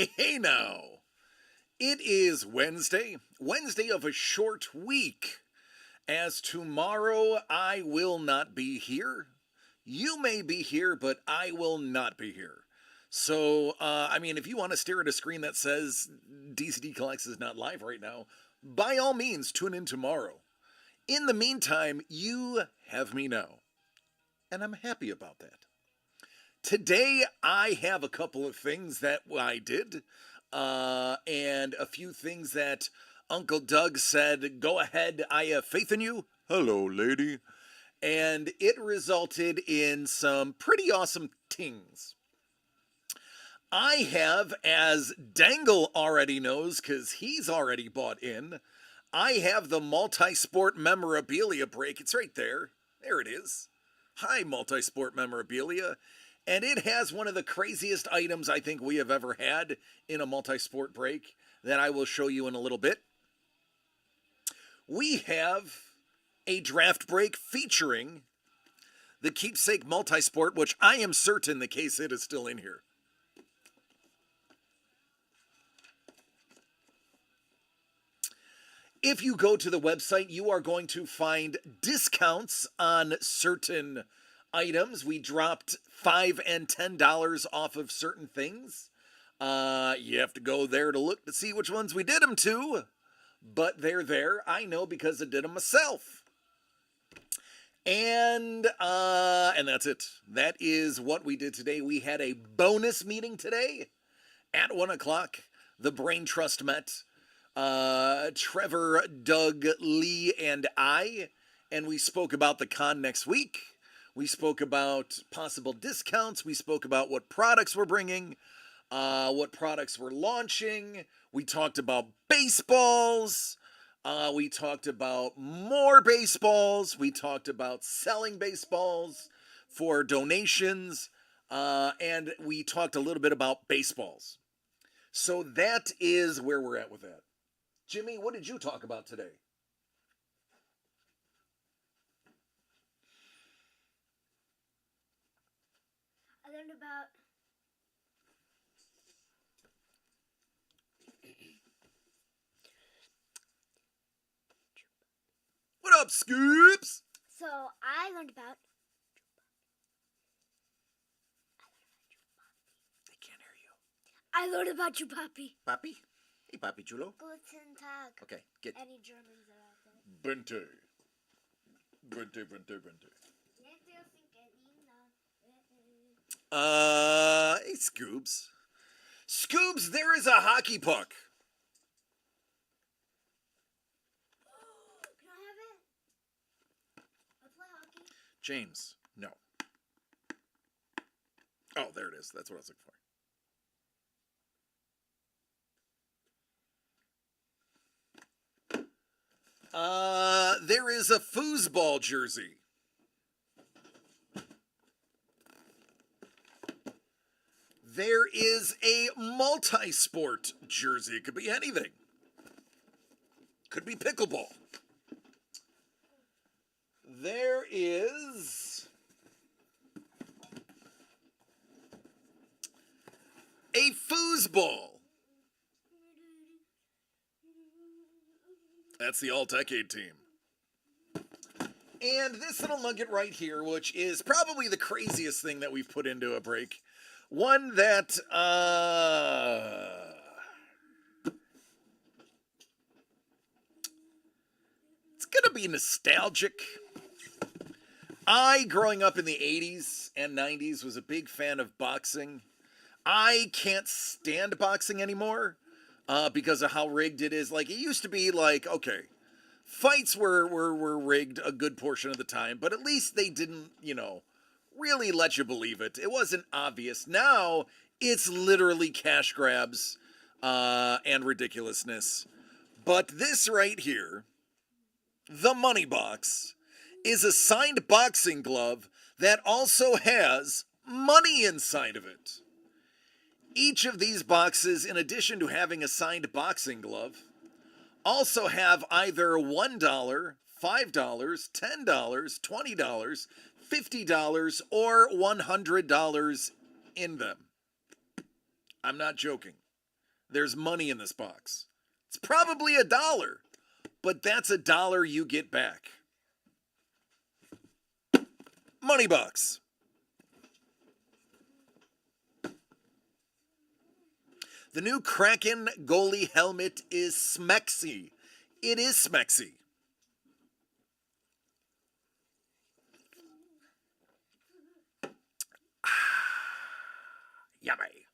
Hey now, it is Wednesday of a short week, as tomorrow I will not be here. You may be here, but I will not be here. So, if you want to stare at a screen that says DCD Collects is not live right now, by all means, tune in tomorrow. In the meantime, you have me now, and I'm happy about that. Today, I have a couple of things that I did, and a few things that Uncle Doug said, go ahead, I have faith in you. Hello, lady. And it resulted in some pretty awesome things. I have, as Dangle already knows, because he's already bought in, I have the multi-sport memorabilia break. It's right there. There it is. Hi, multi-sport memorabilia. And it has one of the craziest items I think we have ever had in a multi-sport break that I will show you in a little bit. We have a draft break featuring the Keepsake Multi-Sport, which I am certain the case hit is still in here. If you go to the website, you are going to find discounts on certain items. We dropped $5 and $10 off of certain things. You have to go there to look to see which ones we did them to, but they're there. I know because I did them myself. And that's it. That is what we did today. We had a bonus meeting today at 1 o'clock. The Brain Trust met. Trevor, Doug, Lee, and I, and we spoke about the con next week. We spoke about possible discounts. We spoke about what products we're bringing, what products we're launching. We talked about baseballs. We talked about more baseballs. We talked about selling baseballs for donations. And we talked a little bit about baseballs. So that is where we're at with that. Jimmy, what did you talk about today? I learned about What up, Scoops? so I learned about They can't hear you. I learned about you, Papi. Papi? Hey, Papi Chulo. Guten Tag. Okay, get Any Germans are out there. Bente. Bente. Hey, Scoops. Scoops, there is a hockey puck. Can I have it? I play hockey. James, no. Oh, there it is. That's what I was looking for. There is a foosball jersey. There is a multi-sport jersey. It could be anything. Could be pickleball. There is a foosball. That's the All-Decade team. And this little nugget right here, which is probably the craziest thing that we've put into a break. One that, it's going to be nostalgic. I, growing up in the 80s and 90s, was a big fan of boxing. I can't stand boxing anymore because of how rigged it is. Like, it used to be like, okay, fights were rigged a good portion of the time, but at least they didn't, really let you believe it. It wasn't obvious. Now, it's literally cash grabs and ridiculousness. But this right here, the money box, is a signed boxing glove that also has money inside of it. Each of these boxes, in addition to having a signed boxing glove, also have either $1, $5, $10, $20, $50, or $100 in them. I'm not joking. There's money in this box. It's probably $1, but that's $1 you get back. Money box. The new Kraken goalie helmet is smexy. It is smexy. Yummy.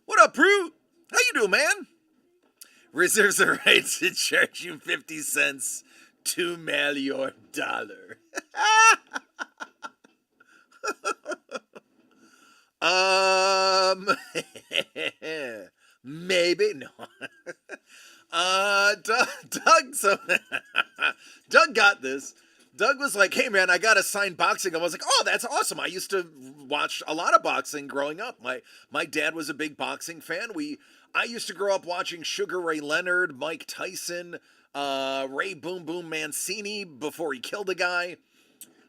What up, Prue? How you doing, man? Reserves the right to charge you 50 cents to mail your dollar. Maybe no. Doug, so Doug got this. Doug was like, "Hey man, I got a signed boxing." I was like, "Oh, that's awesome." I used to watch a lot of boxing growing up. My dad was a big boxing fan. I used to grow up watching Sugar Ray Leonard, Mike Tyson, Ray Boom Boom Mancini before he killed a guy,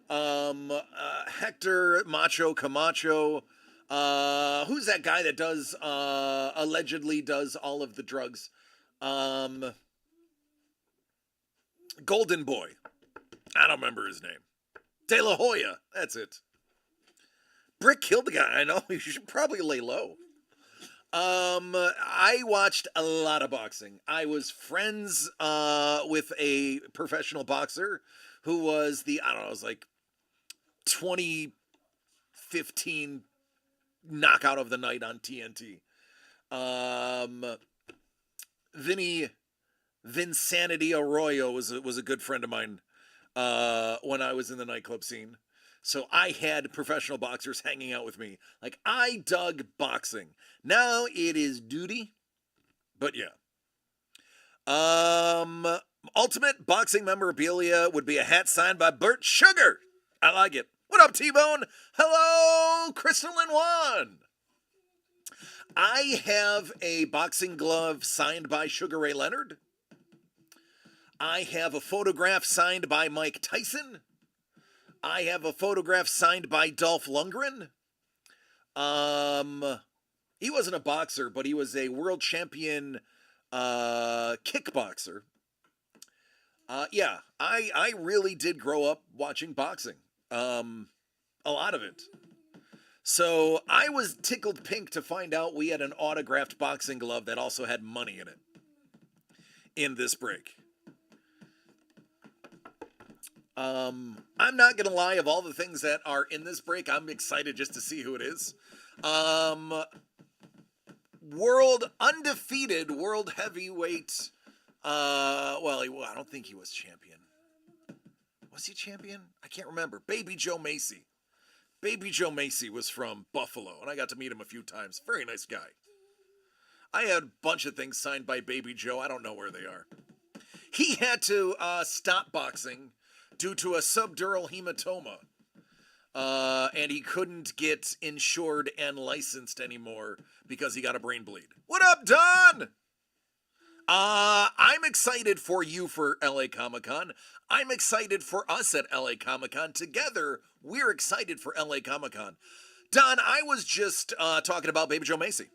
Hector Macho Camacho. Who's that guy that does allegedly does all of the drugs? Golden Boy. I don't remember his name. De La Hoya. That's it. Brick killed the guy. I know. You should probably lay low. I watched a lot of boxing. I was friends with a professional boxer who was I don't know, it was like 2015 knockout of the night on TNT. Vinsanity Arroyo was a good friend of mine when I was in the nightclub scene. So I had professional boxers hanging out with me. Like, I dug boxing. Now it is duty. But yeah. Ultimate boxing memorabilia would be a hat signed by Bert Sugar. I like it. What up, T-Bone? Hello, Crystal and Juan. I have a boxing glove signed by Sugar Ray Leonard. I have a photograph signed by Mike Tyson. I have a photograph signed by Dolph Lundgren. He wasn't a boxer, but he was a world champion kickboxer. Yeah, I really did grow up watching boxing. A lot of it. So I was tickled pink to find out we had an autographed boxing glove that also had money in it in this break. I'm not gonna lie, of all the things that are in this break, I'm excited just to see who it is. Undefeated world heavyweight. I don't think he was champion. Was he champion? I can't remember. Baby Joe Macy. Baby Joe Macy was from Buffalo, and I got to meet him a few times. Very nice guy. I had a bunch of things signed by Baby Joe. I don't know where they are. He had to stop boxing due to a subdural hematoma. And he couldn't get insured and licensed anymore because he got a brain bleed. What up, Don? I'm excited for you for LA Comic-Con. I'm excited for us at LA Comic-Con. Together, we're excited for LA Comic-Con. Don, I was just talking about Baby Joe Macy.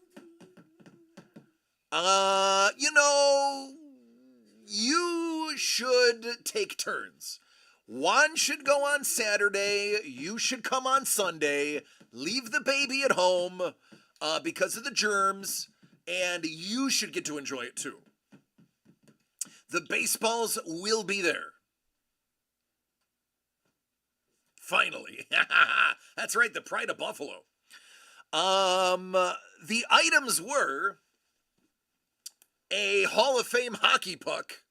You should take turns. Juan should go on Saturday. You should come on Sunday. Leave the baby at home because of the germs. And you should get to enjoy it too. The baseballs will be there. Finally. That's right, the Pride of Buffalo. The items were a Hall of Fame hockey puck,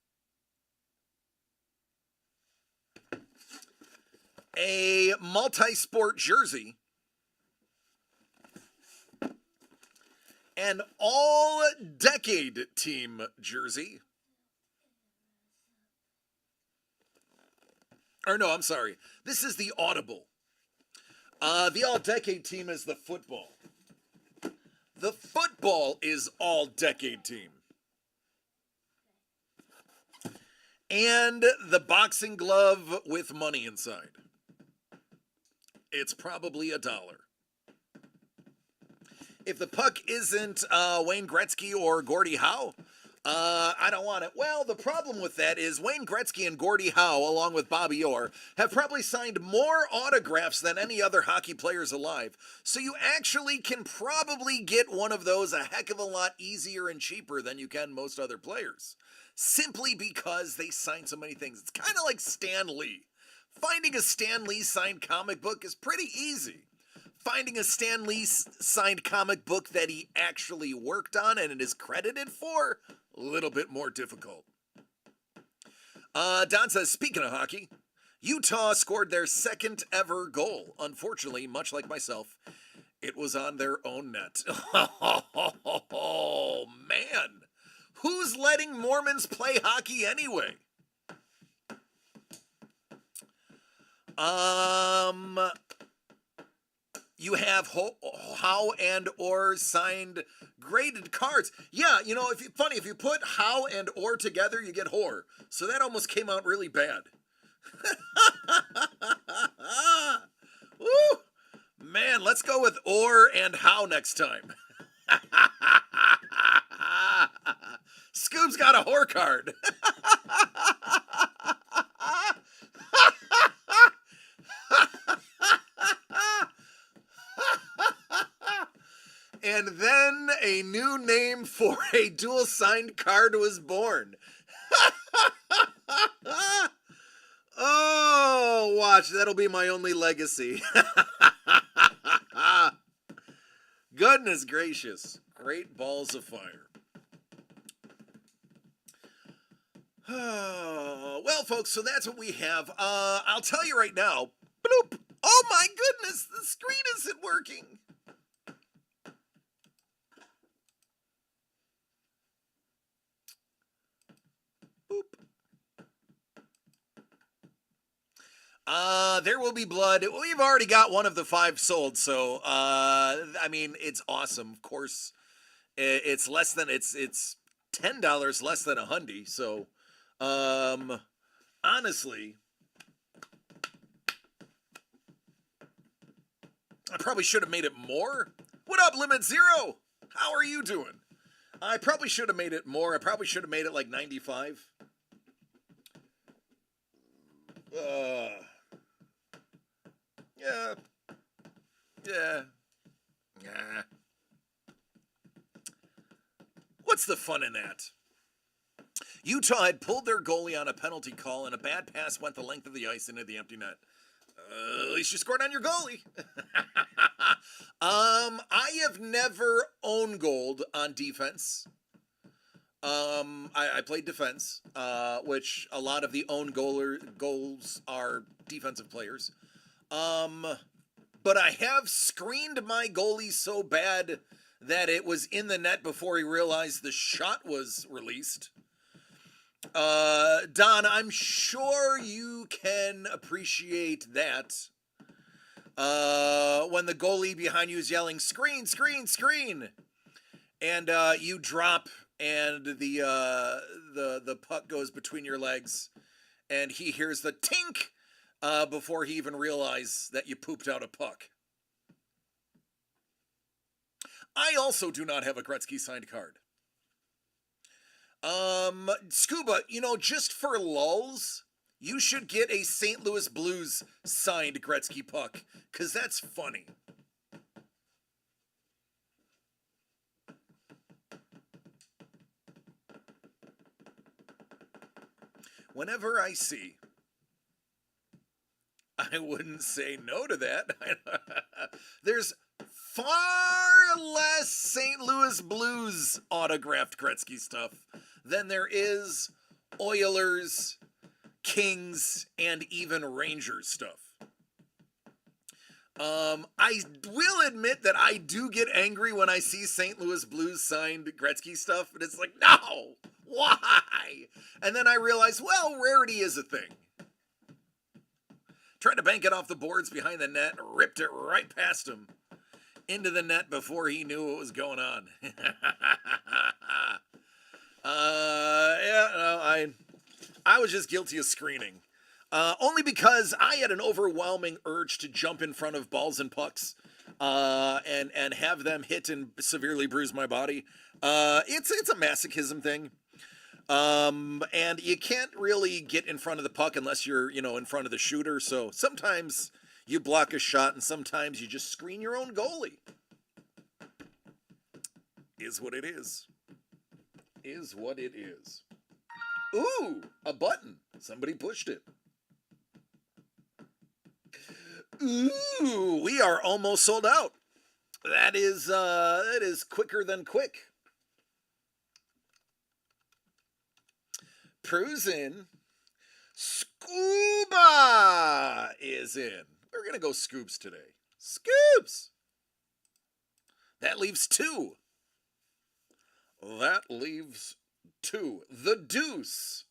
a multi-sport jersey, an all-decade team jersey. Or no, I'm sorry. This is the Audible. The all-decade team is the football. The football is all-decade team. And the boxing glove with money inside. It's probably $1. If the puck isn't Wayne Gretzky or Gordie Howe, I don't want it. Well, the problem with that is Wayne Gretzky and Gordie Howe, along with Bobby Orr, have probably signed more autographs than any other hockey players alive. So you actually can probably get one of those a heck of a lot easier and cheaper than you can most other players. Simply because they signed so many things. It's kind of like Stan Lee. Finding a Stan Lee signed comic book is pretty easy. Finding a Stan Lee signed comic book that he actually worked on and is credited for, a little bit more difficult. Don says, speaking of hockey, Utah scored their second ever goal. Unfortunately, much like myself, it was on their own net. Oh, man. Who's letting Mormons play hockey anyway? You have Howe and Orr signed graded cards. Yeah, you know, if you put Howe and Orr together, you get Whore. So that almost came out really bad. Woo! Man, let's go with Orr and Howe next time. Scoob's got a whore card. And then a new name for a dual signed card was born. Oh, watch, that'll be my only legacy. Goodness gracious. Great balls of fire. Well, folks, so that's what we have. I'll tell you right now. Bloop. Oh my goodness, the screen isn't working. There will be blood. We've already got one of the 5 sold, so I mean, it's awesome. Of course, it's less than it's $10 less than $100. So, honestly, I probably should have made it more. What up, Limit Zero? How are you doing? I probably should have made it more. I probably should have made it like 95. Yeah. What's the fun in that? Utah had pulled their goalie on a penalty call, and a bad pass went the length of the ice into the empty net. At least you scored on your goalie. I have never owned gold on defense. I played defense, which a lot of the own goals are defensive players. But I have screened my goalie so bad that it was in the net before he realized the shot was released. Don, I'm sure you can appreciate that. When the goalie behind you is yelling, screen, screen, screen, and you drop and the puck goes between your legs, and he hears the tink before he even realizes that you pooped out a puck. I also do not have a Gretzky signed card. Scuba, you know, just for lulz, you should get a St. Louis Blues signed Gretzky puck, because that's funny. Whenever I see, I wouldn't say no to that. There's far less St. Louis Blues autographed Gretzky stuff than there is Oilers, Kings, and even Rangers stuff. I will admit that I do get angry when I see St. Louis Blues signed Gretzky stuff, and it's like, no, why? And then I realize, well, rarity is a thing. Tried to bank it off the boards behind the net, ripped it right past him into the net before he knew what was going on. I was just guilty of screening. Only because I had an overwhelming urge to jump in front of balls and pucks and have them hit and severely bruise my body. It's a masochism thing. And you can't really get in front of the puck unless you're, in front of the shooter. So sometimes you block a shot and sometimes you just screen your own goalie. Is what it is. Is what it is. Ooh, a button. Somebody pushed it. Ooh, we are almost sold out. That is quicker than quick. Prue's in. Scuba is in. We're going to go Scoops today. Scoops! That leaves 2. That leaves 2. The Deuce.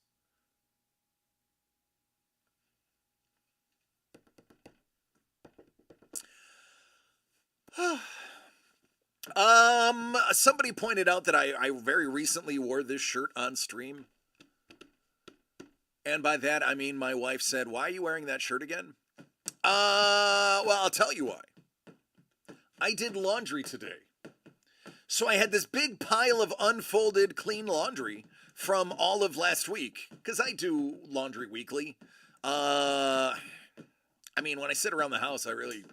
Somebody pointed out that I very recently wore this shirt on stream. And by that, I mean my wife said, "Why are you wearing that shirt again?" Well, I'll tell you why. I did laundry today. So I had this big pile of unfolded clean laundry from all of last week, because I do laundry weekly. I mean, when I sit around the house, I really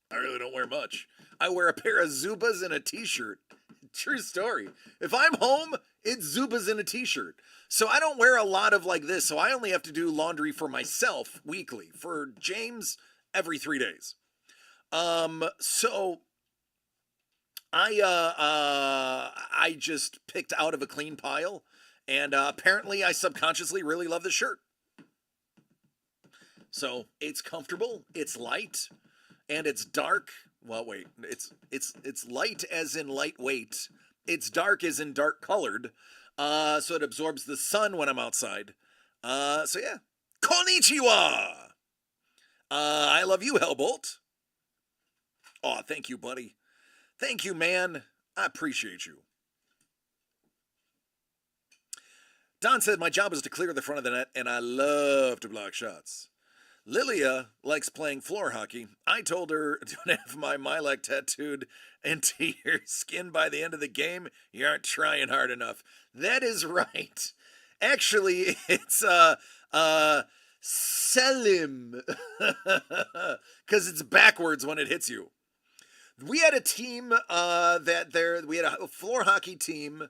don't wear much. I wear a pair of Zubas and a t-shirt. True story. If I'm home, it's Zubas and a t-shirt. So I don't wear a lot of like this. So I only have to do laundry for myself weekly. For James, every 3 days. So I just picked out of a clean pile, and apparently I subconsciously really love this shirt. So it's comfortable, it's light, and it's dark. Well, wait, it's light as in lightweight. It's dark as in dark colored. So it absorbs the sun when I'm outside. So yeah. Konnichiwa! I love you, Hellbolt. Aw, thank you, buddy. Thank you, man. I appreciate you. Don said, my job is to clear the front of the net, and I love to block shots. Lilia likes playing floor hockey. I told her, don't have my Milek tattooed into your skin by the end of the game. You aren't trying hard enough. That is right. Actually, it's Selim. Because it's backwards when it hits you. We had a team we had a floor hockey team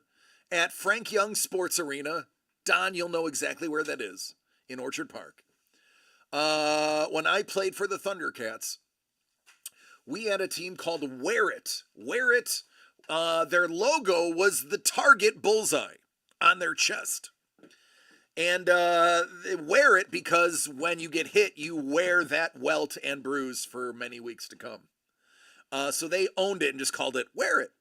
at Frank Young Sports Arena. Don, you'll know exactly where that is, in Orchard Park. When I played for the Thundercats, we had a team called Wear It. Wear It, their logo was the target bullseye on their chest. And they wear it because when you get hit, you wear that welt and bruise for many weeks to come. So they owned it and just called it Wear It.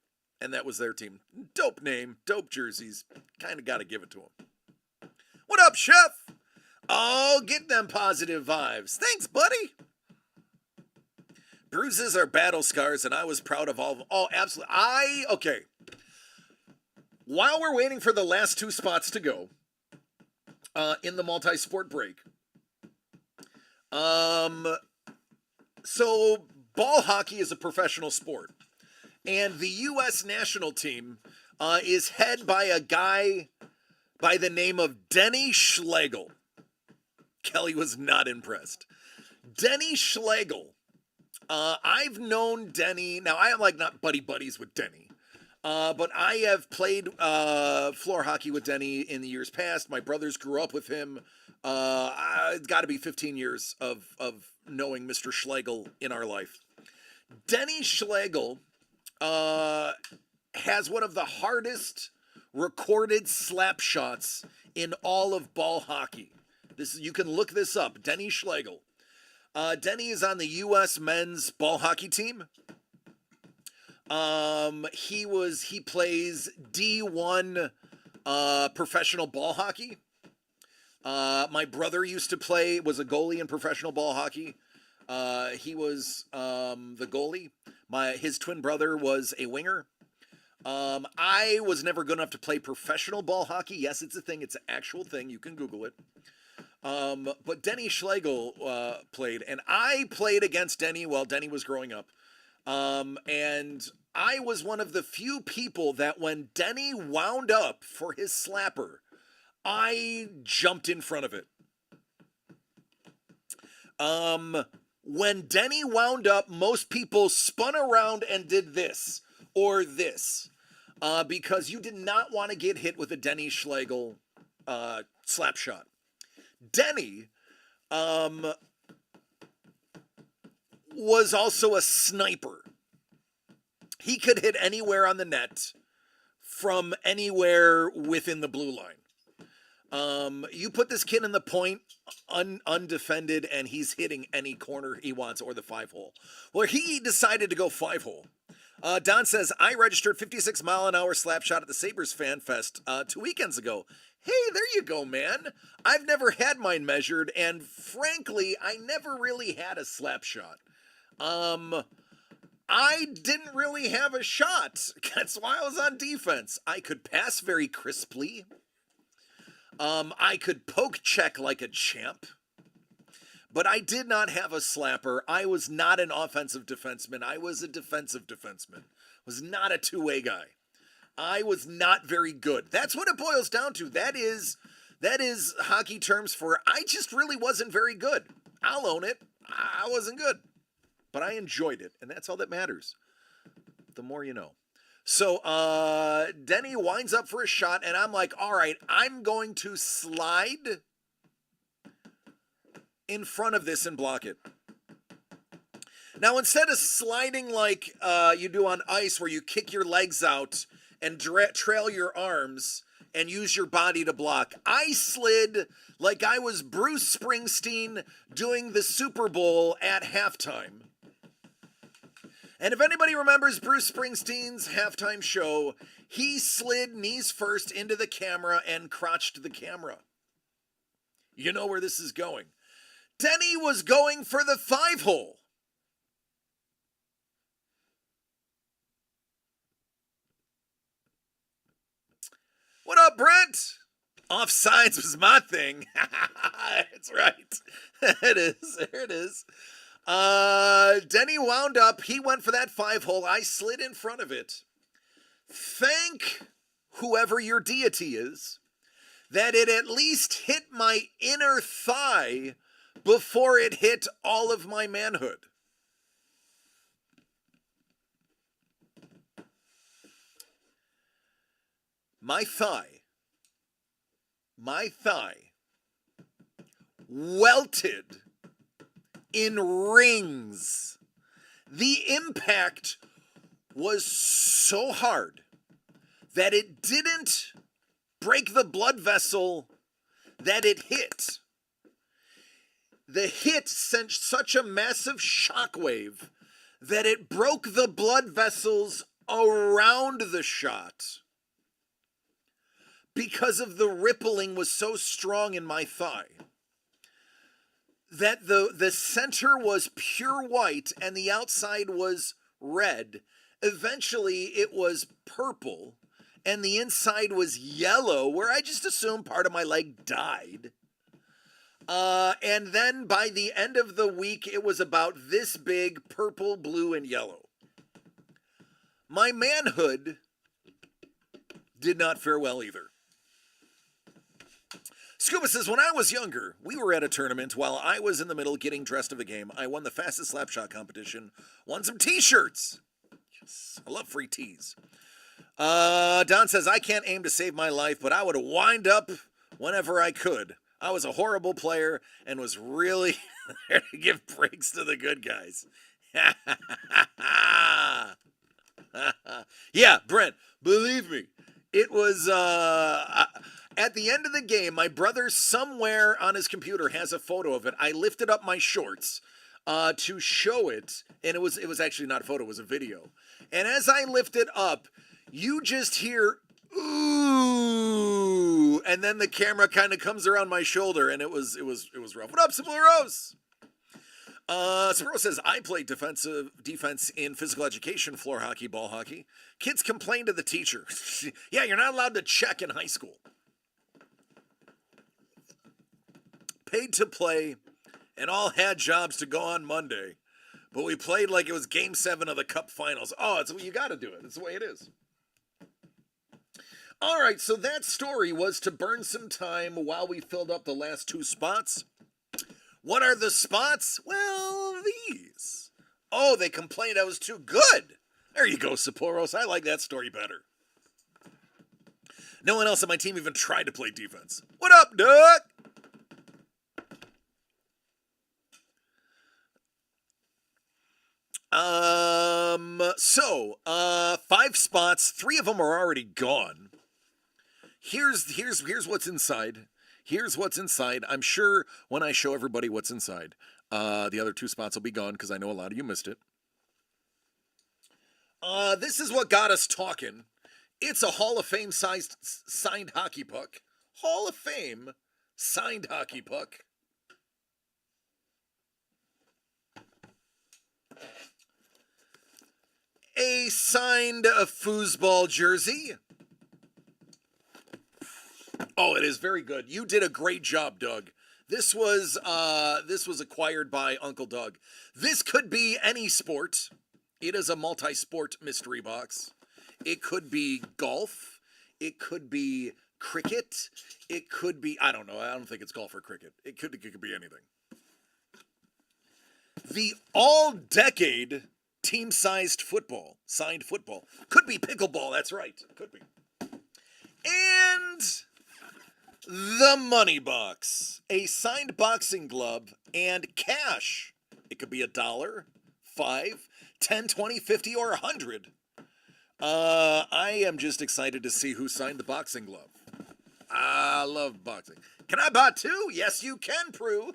And that was their team. Dope name, dope jerseys. Kind of got to give it to them. What up, Chef? Oh, get them positive vibes. Thanks, buddy. Bruises are battle scars, and I was proud of all of them. Oh, absolutely. Okay. While we're waiting for the last 2 spots to go in the multi-sport break, so ball hockey is a professional sport, and the U.S. national team is head by a guy by the name of Denny Schlegel. Kelly was not impressed. Denny Schlegel. I've known Denny. Now, I am like not buddies with Denny. But I have played floor hockey with Denny in the years past. My brothers grew up with him. It's got to be 15 years of knowing Mr. Schlegel in our life. Denny Schlegel has one of the hardest recorded slap shots in all of ball hockey. You can look this up. Denny Schlegel. Denny is on the U.S. men's ball hockey team. He plays D1 professional ball hockey. My brother was a goalie in professional ball hockey. He was the goalie. His twin brother was a winger. I was never good enough to play professional ball hockey. Yes, it's a thing. It's an actual thing. You can Google it. But Denny Schlegel played, and I played against Denny while Denny was growing up. And I was one of the few people that when Denny wound up for his slapper, I jumped in front of it. When Denny wound up, most people spun around and did this or this, because you did not want to get hit with a Denny Schlegel slap shot. Denny was also a sniper. He could hit anywhere on the net from anywhere within the blue line. You put this kid in the point undefended and he's hitting any corner he wants or the 5-hole. Well, he decided to go 5-hole. Don says, I registered 56-mile-an-hour slap shot at the Sabres Fan Fest 2 weekends ago. Hey, there you go, man. I've never had mine measured, and frankly, I never really had a slap shot. I didn't really have a shot. That's why I was on defense. I could pass very crisply. I could poke check like a champ. But I did not have a slapper. I was not an offensive defenseman. I was a defensive defenseman. Was not a two-way guy. I was not very good. That's what it boils down to. That is hockey terms for I just really wasn't very good. I'll own it. I wasn't good. But I enjoyed it, and that's all that matters. The more you know. So Denny winds up for a shot, and I'm like, all right, I'm going to slide in front of this and block it. Now, instead of sliding like you do on ice where you kick your legs out and trail your arms and use your body to block, I slid like I was Bruce Springsteen doing the Super Bowl at halftime. And if anybody remembers Bruce Springsteen's halftime show, he slid knees first into the camera and crotched the camera. You know where this is going. Denny was going for the 5-hole. What up, Brent? Offsides was my thing. That's right. It is. There it is. Denny wound up. He went for that 5-hole. I slid in front of it. Thank whoever your deity is that it at least hit my inner thigh before it hit all of my manhood. My thigh welted in rings. The impact was so hard that it didn't break the blood vessel that it hit. The hit sent such a massive shockwave that it broke the blood vessels around the shot because of the rippling was so strong in my thigh that the center was pure white and the outside was red. Eventually it was purple and the inside was yellow, where I just assumed part of my leg died. And then by the end of the week, it was about this big, purple, blue, and yellow. My manhood did not fare well either. Scuba says, when I was younger, we were at a tournament while I was in the middle getting dressed of a game. I won the fastest slapshot competition, won some t-shirts. Yes, I love free tees. Don says, I can't aim to save my life, but I would wind up whenever I could. I was a horrible player and was really there to give breaks to the good guys. Yeah, Brent, believe me, it was at the end of the game, my brother somewhere on his computer has a photo of it. I lifted up my shorts to show it, and it was actually not a photo, it was a video. And as I lift it up, you just hear ooh, and then the camera kind of comes around my shoulder, and it was rough. What up, Simple Rose? Simple Rose says, I played defense in physical education, floor hockey, ball hockey. Kids complain to the teacher. Yeah, you're not allowed to check in high school. Paid to play, and all had jobs to go on Monday. But we played like it was Game 7 of the Cup Finals. Oh, you got to do it. It's the way it is. All right, so that story was to burn some time while we filled up the last 2 spots. What are the spots? Well, these. Oh, they complained I was too good. There you go, Saporos. I like that story better. No one else on my team even tried to play defense. What up, Doug? So 5 spots, 3 of them are already gone. Here's what's inside. Here's what's inside. I'm sure when I show everybody what's inside, the other 2 spots will be gone because I know a lot of you missed it. This is what got us talking. It's a Hall of Fame signed hockey puck. Hall of Fame signed hockey puck. A signed foosball jersey. Oh, it is very good. You did a great job, Doug. This was acquired by Uncle Doug. This could be any sport. It is a multi-sport mystery box. It could be golf. It could be cricket. It could be, I don't know. I don't think it's golf or cricket. It could be anything. The all-decade team-sized football, signed football. Could be pickleball, that's right. Could be. And the money box. A signed boxing glove and cash. It could be $1, $5, $10, $20, $50, or $100. I am just excited to see who signed the boxing glove. I love boxing. Can I buy 2? Yes, you can, Prue.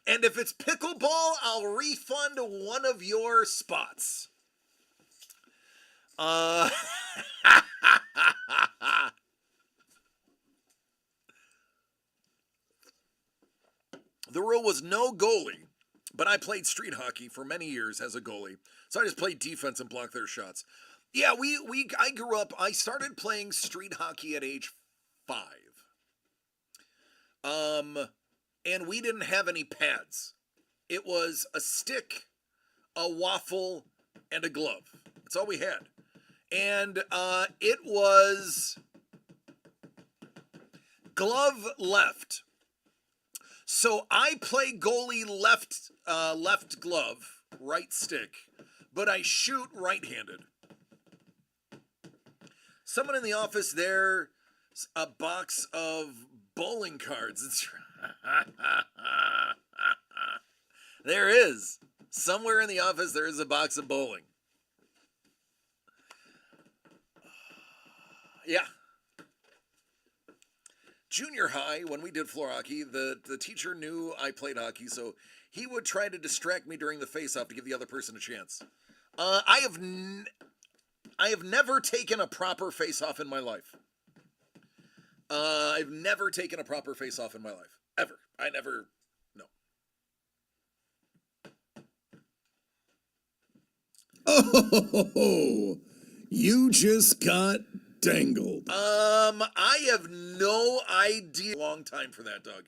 And if it's pickleball, I'll refund one of your spots. The rule was no goalie, but I played street hockey for many years as a goalie, so I just played defense and blocked their shots. Yeah, I grew up. I started playing street hockey at age 5. And we didn't have any pads. It was a stick, a waffle, and a glove. That's all we had. And it was glove left. So I play goalie left glove, right stick, but I shoot right-handed. Someone in the office there, a box of bowling cards. There is. Somewhere in the office there is a box of bowling. Yeah. Junior high, when we did floor hockey, the teacher knew I played hockey, so he would try to distract me during the face-off to give the other person a chance. I have never taken a proper face-off in my life. I've never taken a proper face-off in my life. Ever. No. Oh, you just got dangled. I have no idea. Long time for that, Doug.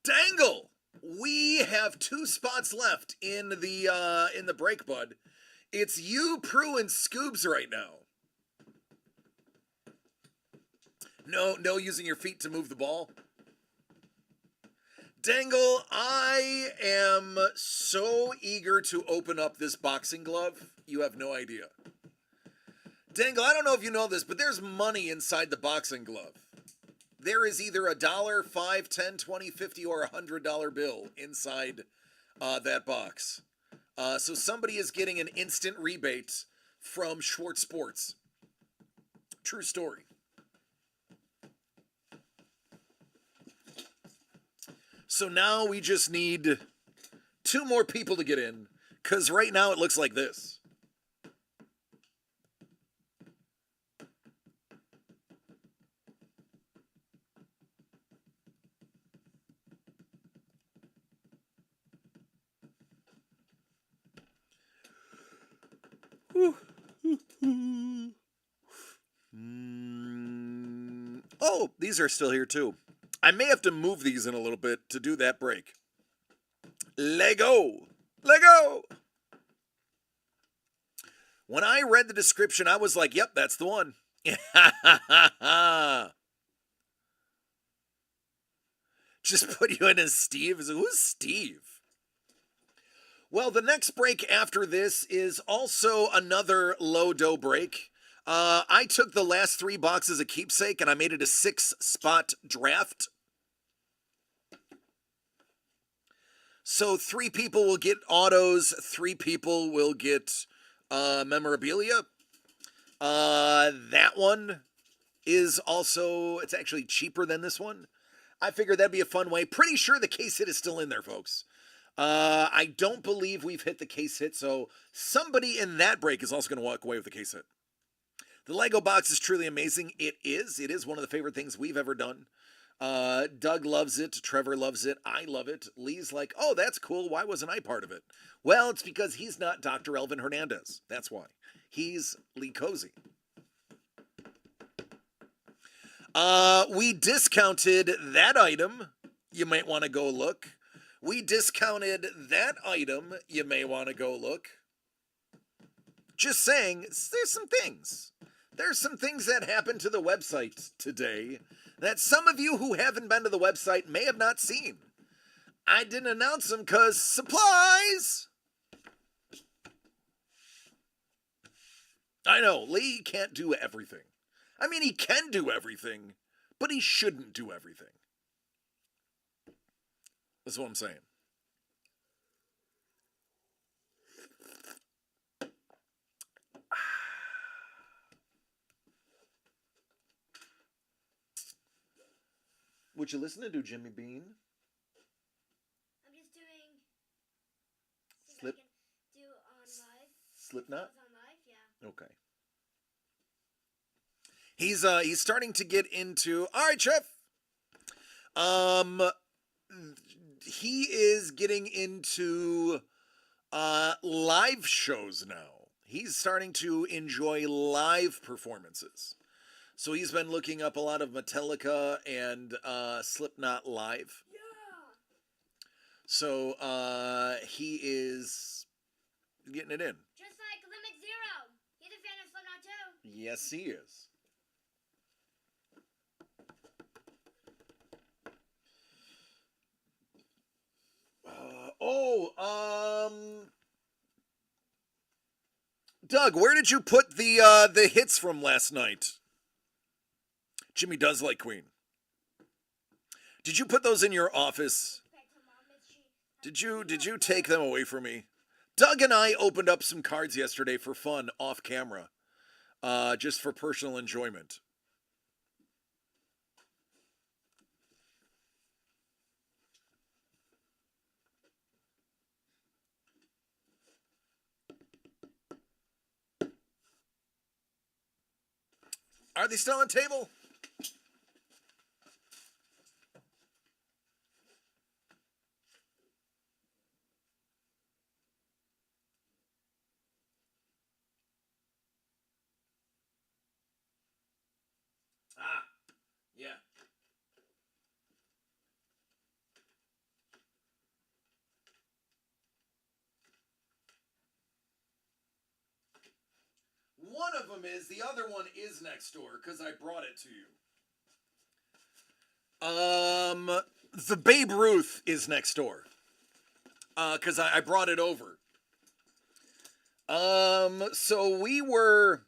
Dangle! We have 2 spots left in the break, bud. It's you, Prue, and Scoobs right now. No using your feet to move the ball. Dangle, I am so eager to open up this boxing glove. You have no idea. Dangle, I don't know if you know this, but there's money inside the boxing glove. There is either $1, $5, $10, $20, $50, or $100 bill inside that box. So somebody is getting an instant rebate from Schwartz Sports. True story. So now we just need 2 more people to get in, because right now it looks like this. Oh, these are still here too. I may have to move these in a little bit to do that break. Lego. Lego. When I read the description, I was like, yep, that's the one. Just put you in as Steve. Who's Steve? Well, the next break after this is also another low dough break. I took the last 3 boxes of keepsake and I made it a 6-spot draft. So 3 people will get autos, 3 people will get memorabilia. That one is also, it's actually cheaper than this one. I figured that'd be a fun way. Pretty sure the case hit is still in there, folks. I don't believe we've hit the case hit, so somebody in that break is also going to walk away with the case hit. The Lego box is truly amazing. It is. It is one of the favorite things we've ever done. Doug loves it. Trevor loves it. I love it. Lee's like, oh, that's cool. Why wasn't I part of it? Well, it's because he's not Dr. Elvin Hernandez. That's why. He's Lee Cozy. We discounted that item. You might want to go look. We discounted that item. You may want to go look. Just saying, there's some things. There's some things that happened to the website today that some of you who haven't been to the website may have not seen. I didn't announce them because supplies. I know, Lee can't do everything. I mean, he can do everything, but he shouldn't do everything. That's what I'm saying. Would you listen to Jimmy Bean? I'm just doing. Slip. Do on live. Slipknot? On live, yeah. Okay. He's starting to get into. All right, Chef. He is getting into live shows now. He's starting to enjoy live performances. So he's been looking up a lot of Metallica and Slipknot live. Yeah. So he is getting it in. Just like Limit Zero. He's a fan of Slipknot too. Yes, he is. Doug, where did you put the hits from last night? Jimmy does like Queen. Did you put those in your office? Did you take them away from me? Doug and I opened up some cards yesterday for fun off camera, just for personal enjoyment. Are they still on the table? Ah, yeah. One of them is, the other one is next door because I brought it to you. The Babe Ruth is next door because I brought it over. So we were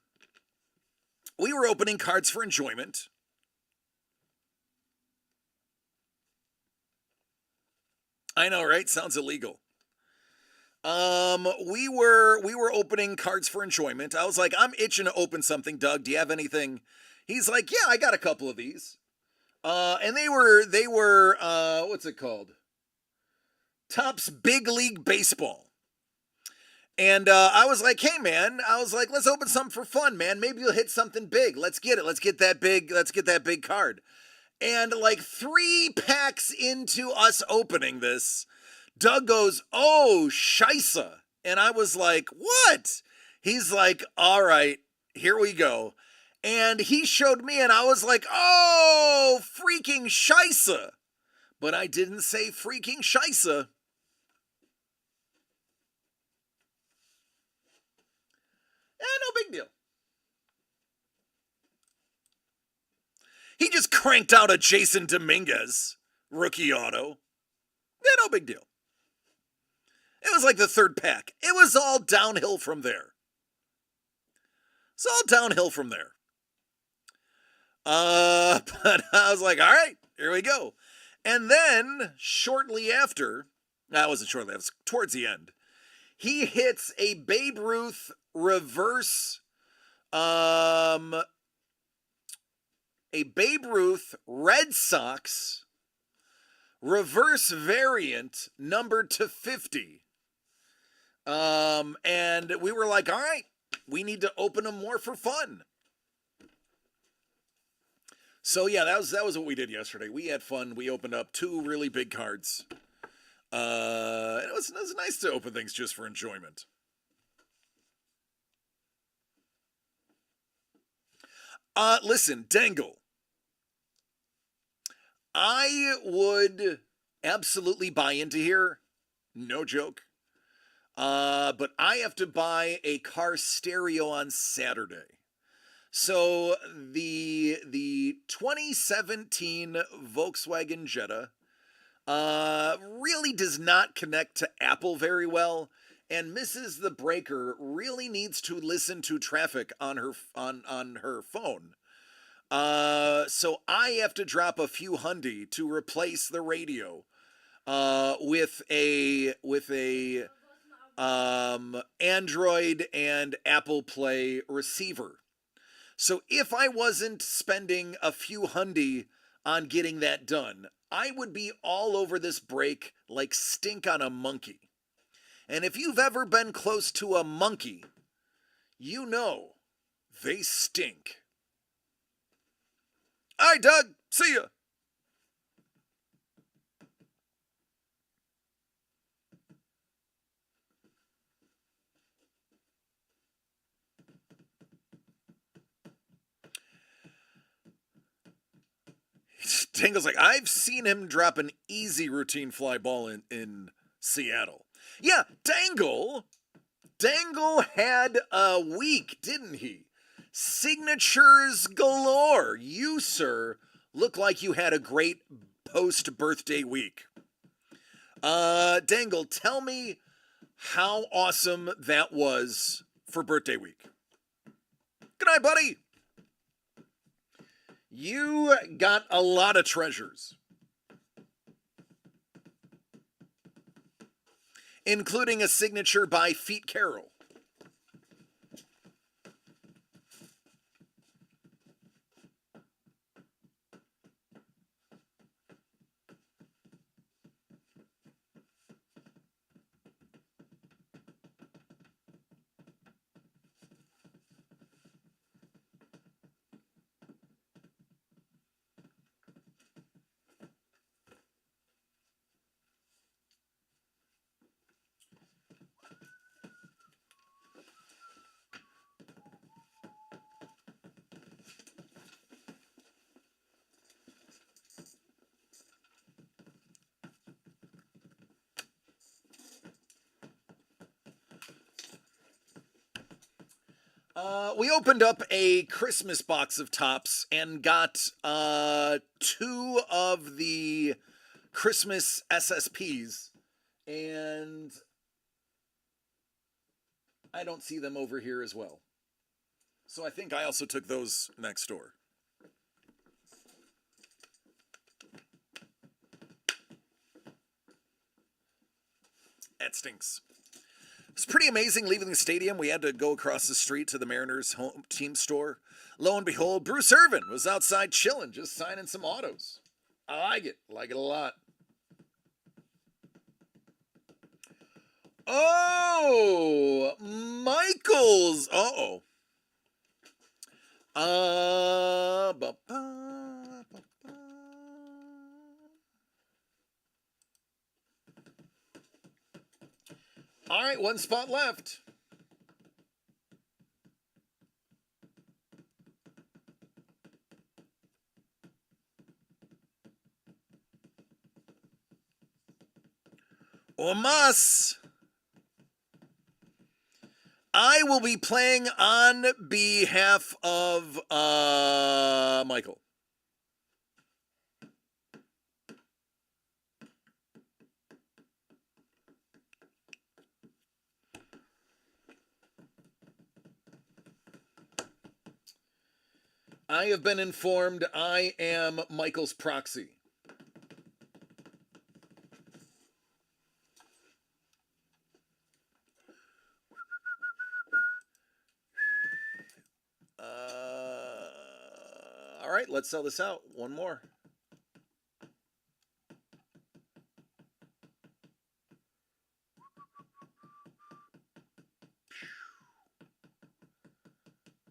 opening cards for enjoyment. I know, right? Sounds illegal. We were opening cards for enjoyment. I was like, I'm itching to open something, Doug. Do you have anything? He's like, yeah, I got a couple of these. And they were what's it called? Topps Big League Baseball. And I was like, hey man, let's open something for fun, man. Maybe you'll hit something big. Let's get it. Let's get that big card. And like 3 packs into us opening this, Doug goes, oh, scheisse. And I was like, what? He's like, all right, here we go. And he showed me and I was like, oh, freaking scheisse. But I didn't say freaking scheisse. No big deal. He just cranked out a Jason Dominguez rookie auto. No big deal. It was like the third pack. It was all downhill from there. It's all downhill from there. But I was like, all right, here we go. And then shortly after, that wasn't shortly, it was towards the end, he hits a Babe Ruth reverse, a Babe Ruth Red Sox reverse variant numbered to 50. And we were like, all right, we need to open them more for fun. So yeah, that was what we did yesterday. We had fun. We opened up 2 really big cards. And it was nice to open things just for enjoyment. Listen, Dangle. I would absolutely buy into here. No joke. But I have to buy a car stereo on Saturday. So the 2017 Volkswagen Jetta really does not connect to Apple very well, and Mrs. the Breaker really needs to listen to traffic on her phone. So I have to drop a few hundy to replace the radio with a Android and Apple Play receiver. So if I wasn't spending a few hundy on getting that done, I would be all over this break like stink on a monkey. And if you've ever been close to a monkey, you know they stink. All right, Doug, see ya. Dangle's like, I've seen him drop an easy routine fly ball in Seattle. Yeah, Dangle had a week, didn't he? Signatures galore. You, sir, look like you had a great post-birthday week. Dangle, tell me how awesome that was for birthday week. Good night, buddy. You got a lot of treasures, including a signature by Feet Carroll. We opened up a Christmas box of Topps and got 2 of the Christmas SSPs, and I don't see them over here as well. So I think I also took those next door. That stinks. It's pretty amazing leaving the stadium. We had to go across the street to the Mariners home team store. Lo and behold, Bruce Irvin was outside chilling, just signing some autos. I like it. Like it a lot. Oh, Michaels. Uh-oh. All right, 1 spot left. Omas. I will be playing on behalf of Michael. I have been informed I am Michael's proxy. All right, let's sell this out. One more.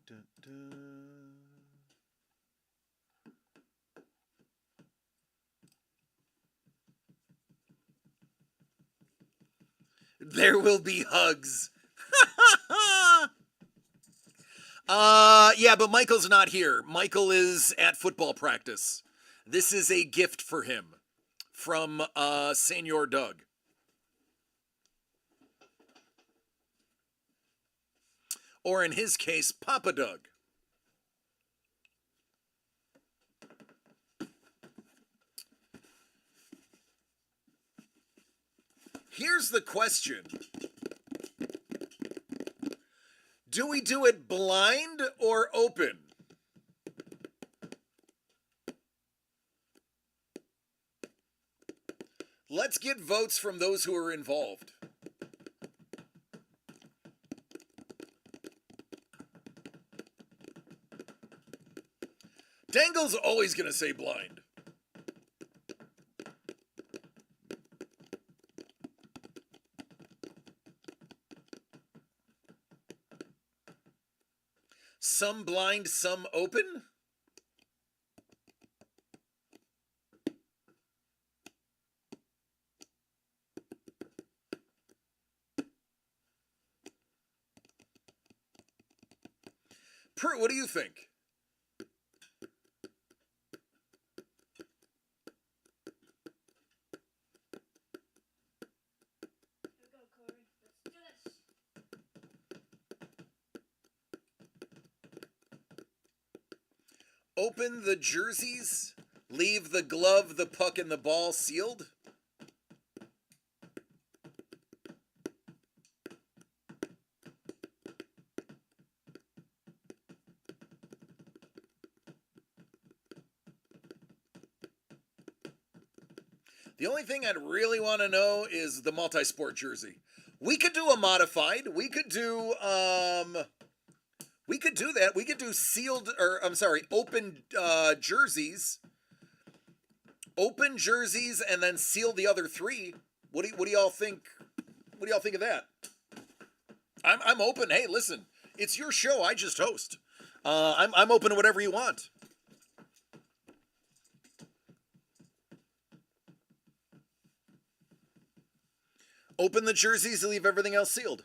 Dun, dun. There will be hugs. Yeah, but Michael's not here. Michael is at football practice. This is a gift for him from Senor Doug. Or in his case, Papa Doug. Here's the question. Do we do it blind or open? Let's get votes from those who are involved. Dangle's always going to say blind. Some blind, some open? Pert, what do you think? Here we go, Corey. Let's do this. Open the jerseys, leave the glove, the puck, and the ball sealed? The only thing I'd really want to know is the multi-sport jersey. We could do a modified. We could do that. We could do sealed, or I'm sorry, open jerseys. Open jerseys and then seal the other three. What do y'all think? What do y'all think of that? I'm open. Hey, listen, it's your show. I just host. I'm open to whatever you want. Open the jerseys and leave everything else sealed.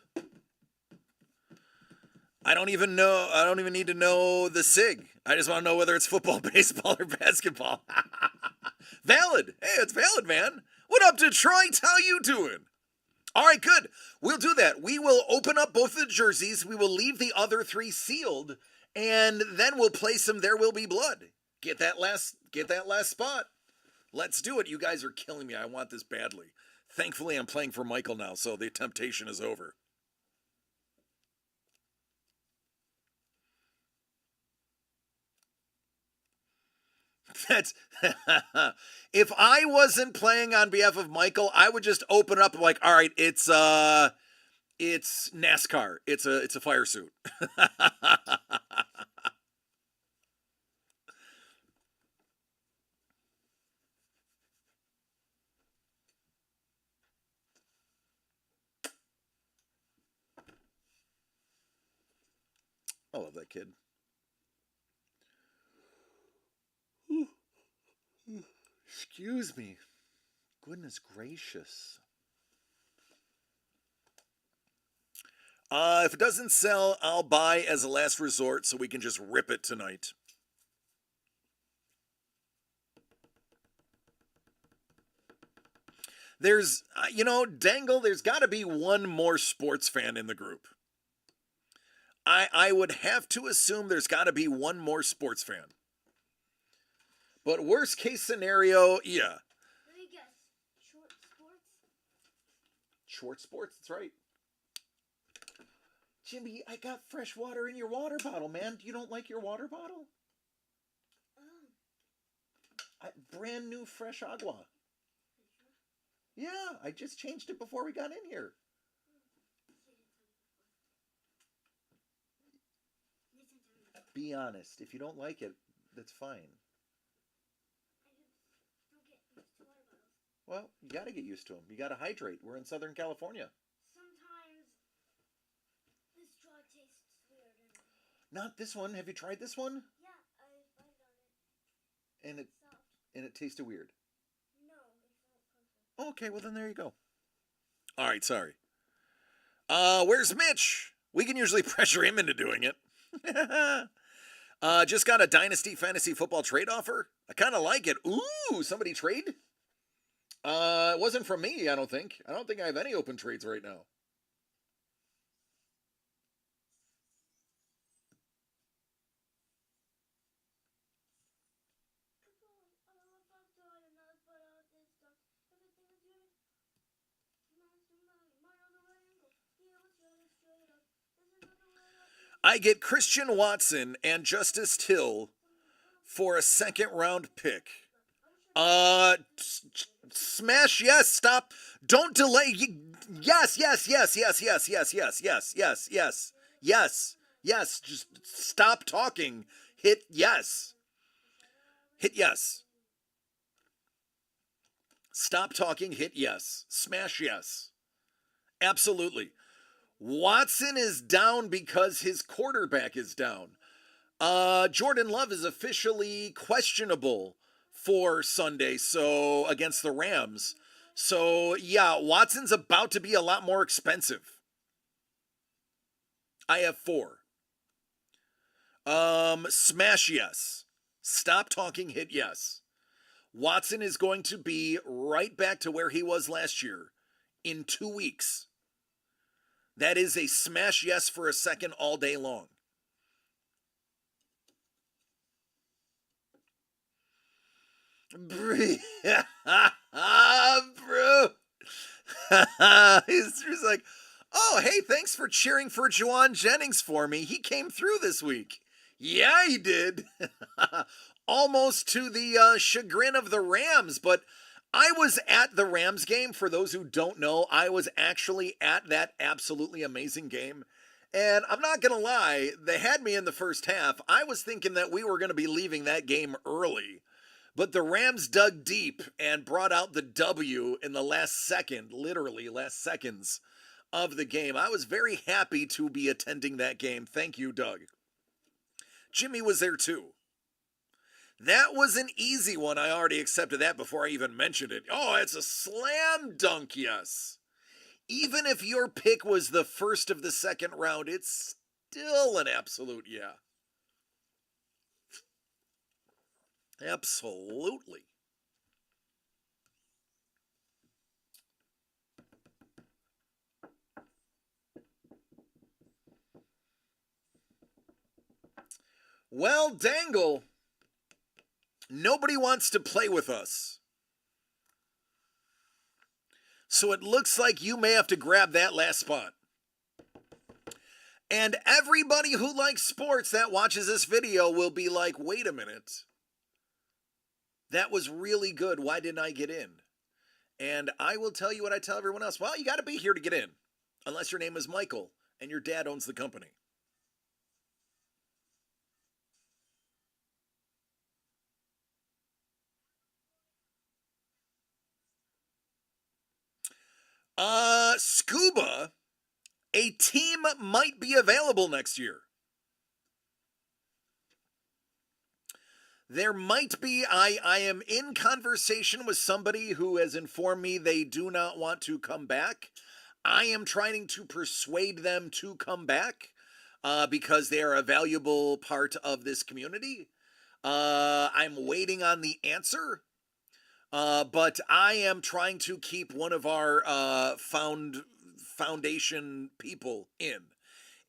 I don't even need to know the SIG. I just want to know whether it's football, baseball, or basketball. Valid. Hey, it's valid, man. What up, Detroit? How you doing? All right, good. We'll do that. We will open up both the jerseys. We will leave the other three sealed, and then we'll place them. There will be blood. Get that last spot. Let's do it. You guys are killing me. I want this badly. Thankfully, I'm playing for Michael now, so the temptation is over. That's if I wasn't playing on behalf of Michael, I would just open up like, all right, it's NASCAR. It's a fire suit. I love that kid. Excuse me. Goodness gracious. If it doesn't sell, I'll buy as a last resort so we can just rip it tonight. There's, Dangle, there's got to be one more sports fan in the group. I would have to assume there's got to be one more sports fan. But worst case scenario, yeah. Let me guess. Short sports? Short sports, that's right. Jimmy, I got fresh water in your water bottle, man. You don't like your water bottle? Oh. Brand new fresh agua. Yeah, I just changed it before we got in here. Be honest. If you don't like it, that's fine. Well, you got to get used to them. You got to hydrate. We're in Southern California. Sometimes this straw tastes weird. Not this one. Have you tried this one? Yeah, I bite on it. And Soft. it tasted weird. No, it's not perfect. Okay, well then there you go. All right, sorry. Where's Mitch? We can usually pressure him into doing it. Just got a Dynasty Fantasy Football trade offer. I kind of like it. Ooh, somebody trade? It wasn't from me, I don't think. I don't think I have any open trades right now. I get Christian Watson and Justice Hill for a second round pick. Smash yes, stop. Don't delay. Yes. Just stop talking. Hit yes. Hit yes. Stop talking, hit yes. Smash yes. Absolutely. Watson is down because his quarterback is down. Jordan Love is officially questionable for Sunday, so against the Rams. So, yeah, Watson's about to be a lot more expensive. I have 4. Smash yes. Stop talking, hit yes. Watson is going to be right back to where he was last year in 2 weeks. That is a smash yes for a second all day long. Bro. He's just like, oh, hey, thanks for cheering for Juwan Jennings for me. He came through this week. Yeah, he did. Almost to the chagrin of the Rams, but I was at the Rams game. For those who don't know, I was actually at that absolutely amazing game. And I'm not going to lie, they had me in the first half. I was thinking that we were going to be leaving that game early. But the Rams dug deep and brought out the W in the last second, literally last seconds of the game. I was very happy to be attending that game. Thank you, Doug. Jimmy was there too. That was an easy one. I already accepted that before I even mentioned it. Oh, it's a slam dunk, yes. Even if your pick was the first of the second round, it's still an absolute yeah. Absolutely. Well, Dangle, nobody wants to play with us. So it looks like you may have to grab that last spot. And everybody who likes sports that watches this video will be like, wait a minute. That was really good. Why didn't I get in? And I will tell you what I tell everyone else. Well, you got to be here to get in. Unless your name is Michael and your dad owns the company. Scuba, a team might be available next year. There might be. I am in conversation with somebody who has informed me they do not want to come back. I am trying to persuade them to come back because they are a valuable part of this community. I'm waiting on the answer. But I am trying to keep one of our foundation people in.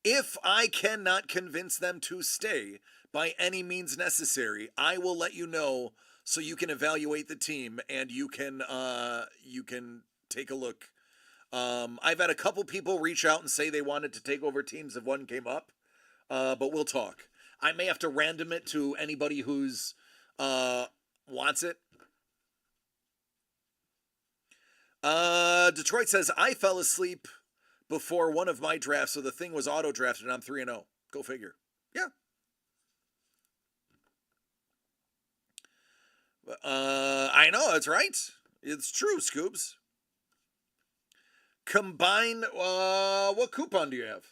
If I cannot convince them to stay by any means necessary, I will let you know so you can evaluate the team and you can take a look. I've had a couple people reach out and say they wanted to take over teams if one came up, but we'll talk. I may have to random it to anybody who's wants it. Detroit says I fell asleep before one of my drafts, so the thing was auto drafted and I'm 3-0. Go figure. Yeah. I know, that's right. It's true, Scoobs. Combine, what coupon do you have?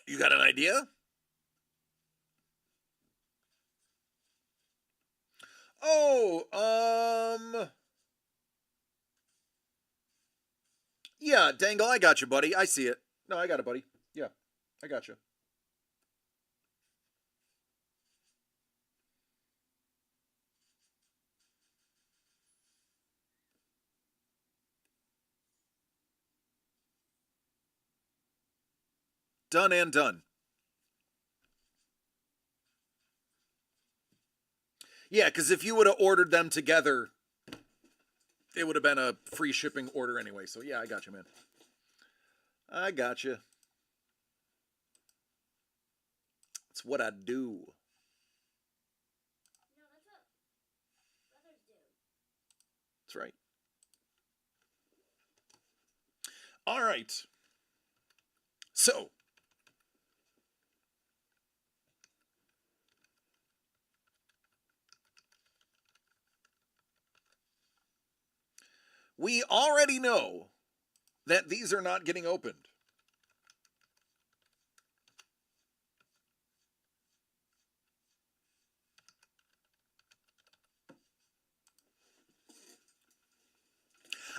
You got an idea? Oh, yeah, Dangle, I got you, buddy. I see it. No, I got it, buddy. Yeah, I got you. Done and done. Yeah, because if you would have ordered them together, it would have been a free shipping order anyway. So yeah, I got you, man. I got you. It's what I do. No, that's what brothers do. That's right. All right. So, we already know that these are not getting opened.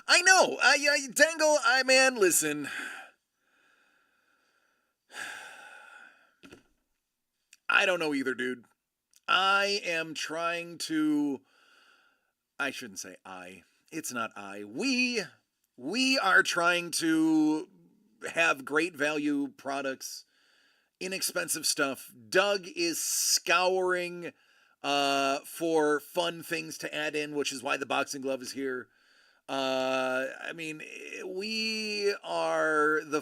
I know. Dangle, man, listen. I don't know either, dude. I am trying to. I shouldn't say I. It's not I. We are trying to have great value products, inexpensive stuff. Doug is scouring for fun things to add in, which is why the boxing glove is here. I mean, the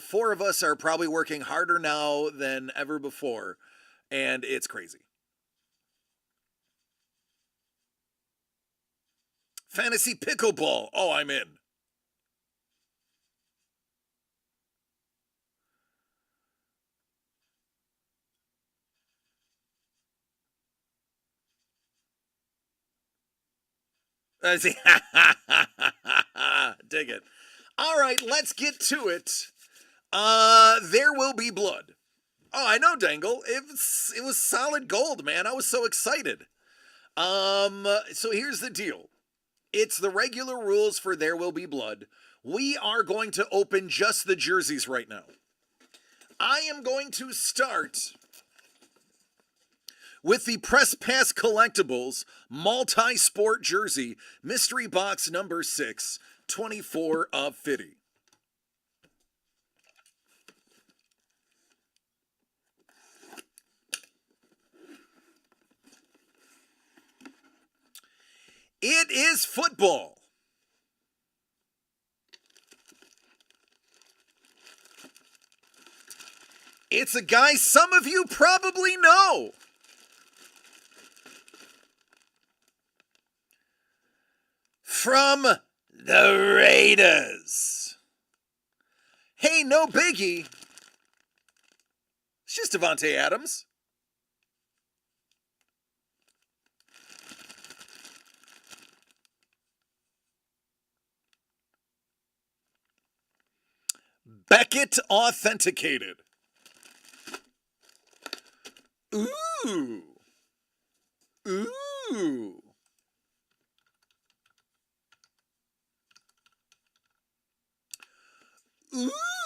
four of us are probably working harder now than ever before, and it's crazy. Fantasy pickleball. Oh, I'm in. I see. Dig it. All right, let's get to it. There will be blood. Oh, I know, Dangle. It was solid gold, man. I was so excited. So here's the deal. It's the regular rules for There Will Be Blood. We are going to open just the jerseys right now. I am going to start with the Press Pass Collectibles multi-sport jersey, mystery box number 6, 24 of 50. It is football. It's a guy some of you probably know. From the Raiders. Hey, no biggie. It's just Devontae Adams. Beckett authenticated. Ooh. Ooh.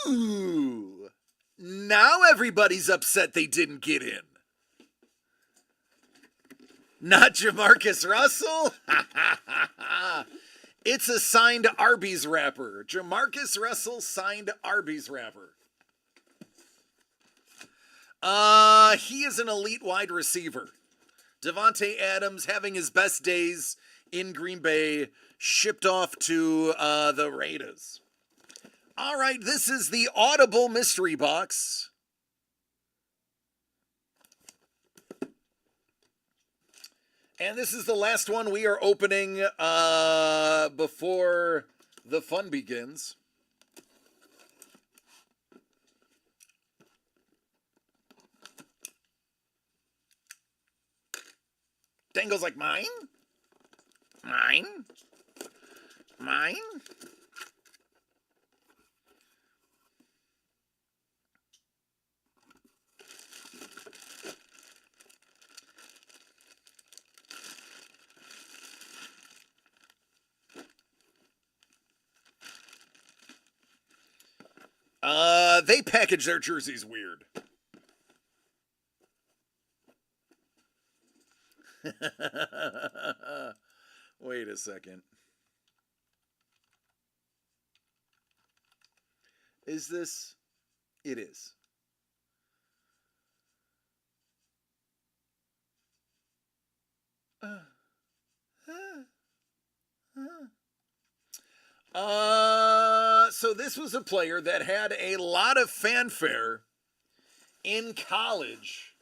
Ooh. Now everybody's upset they didn't get in. Not Jamarcus Russell? It's a signed Arby's wrapper. Jamarcus Russell signed Arby's wrapper. He is an elite wide receiver. Devontae Adams having his best days in Green Bay, shipped off to the Raiders. All right, this is the Audible Mystery Box. And this is the last one we are opening before the fun begins. Dangle's like, mine? Mine? Mine? They package their jerseys weird. Wait a second. Is this? It is. So this was a player that had a lot of fanfare in college.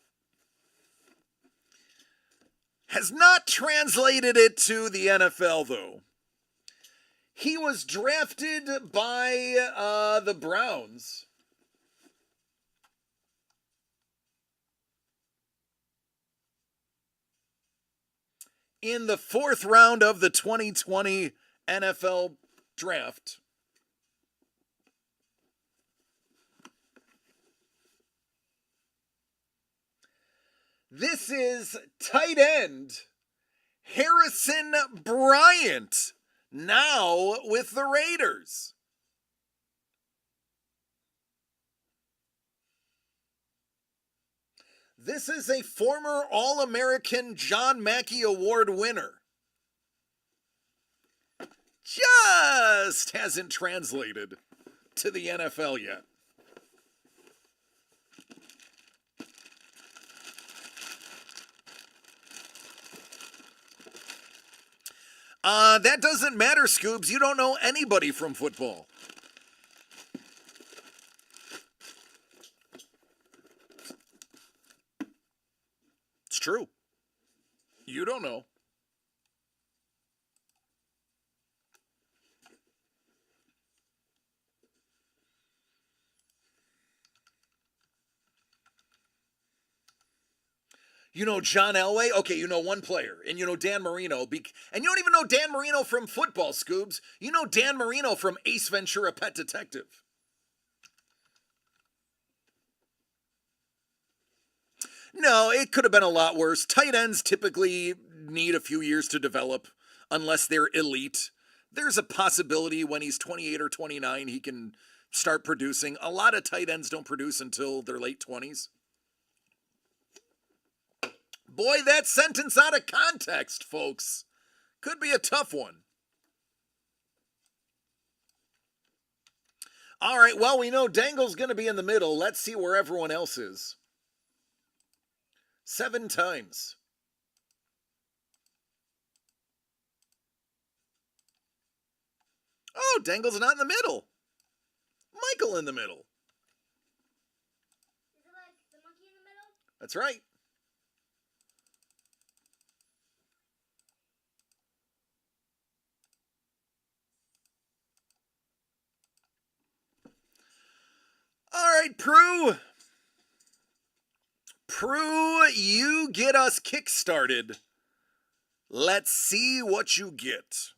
Has not translated it to the NFL, though. He was drafted by the Browns. In the 4th round of the 2020 NFL draft. This is tight end Harrison Bryant, now with the Raiders. This is a former All-American John Mackey Award winner. Just hasn't translated to the NFL yet. That doesn't matter, Scoobs. You don't know anybody from football. It's true. You don't know. You know John Elway? Okay, you know one player. And you know Dan Marino. And you don't even know Dan Marino from football, Scoobs. You know Dan Marino from Ace Ventura Pet Detective. No, it could have been a lot worse. Tight ends typically need a few years to develop unless they're elite. There's a possibility when he's 28 or 29 he can start producing. A lot of tight ends don't produce until their late 20s. Boy, that sentence out of context, folks. Could be a tough one. All right, well, we know Dangle's going to be in the middle. Let's see where everyone else is. 7 times. Oh, Dangle's not in the middle. Michael in the middle. Is it like the monkey in the middle? That's right. All right, Prue. Prue, you get us kick-started. Let's see what you get.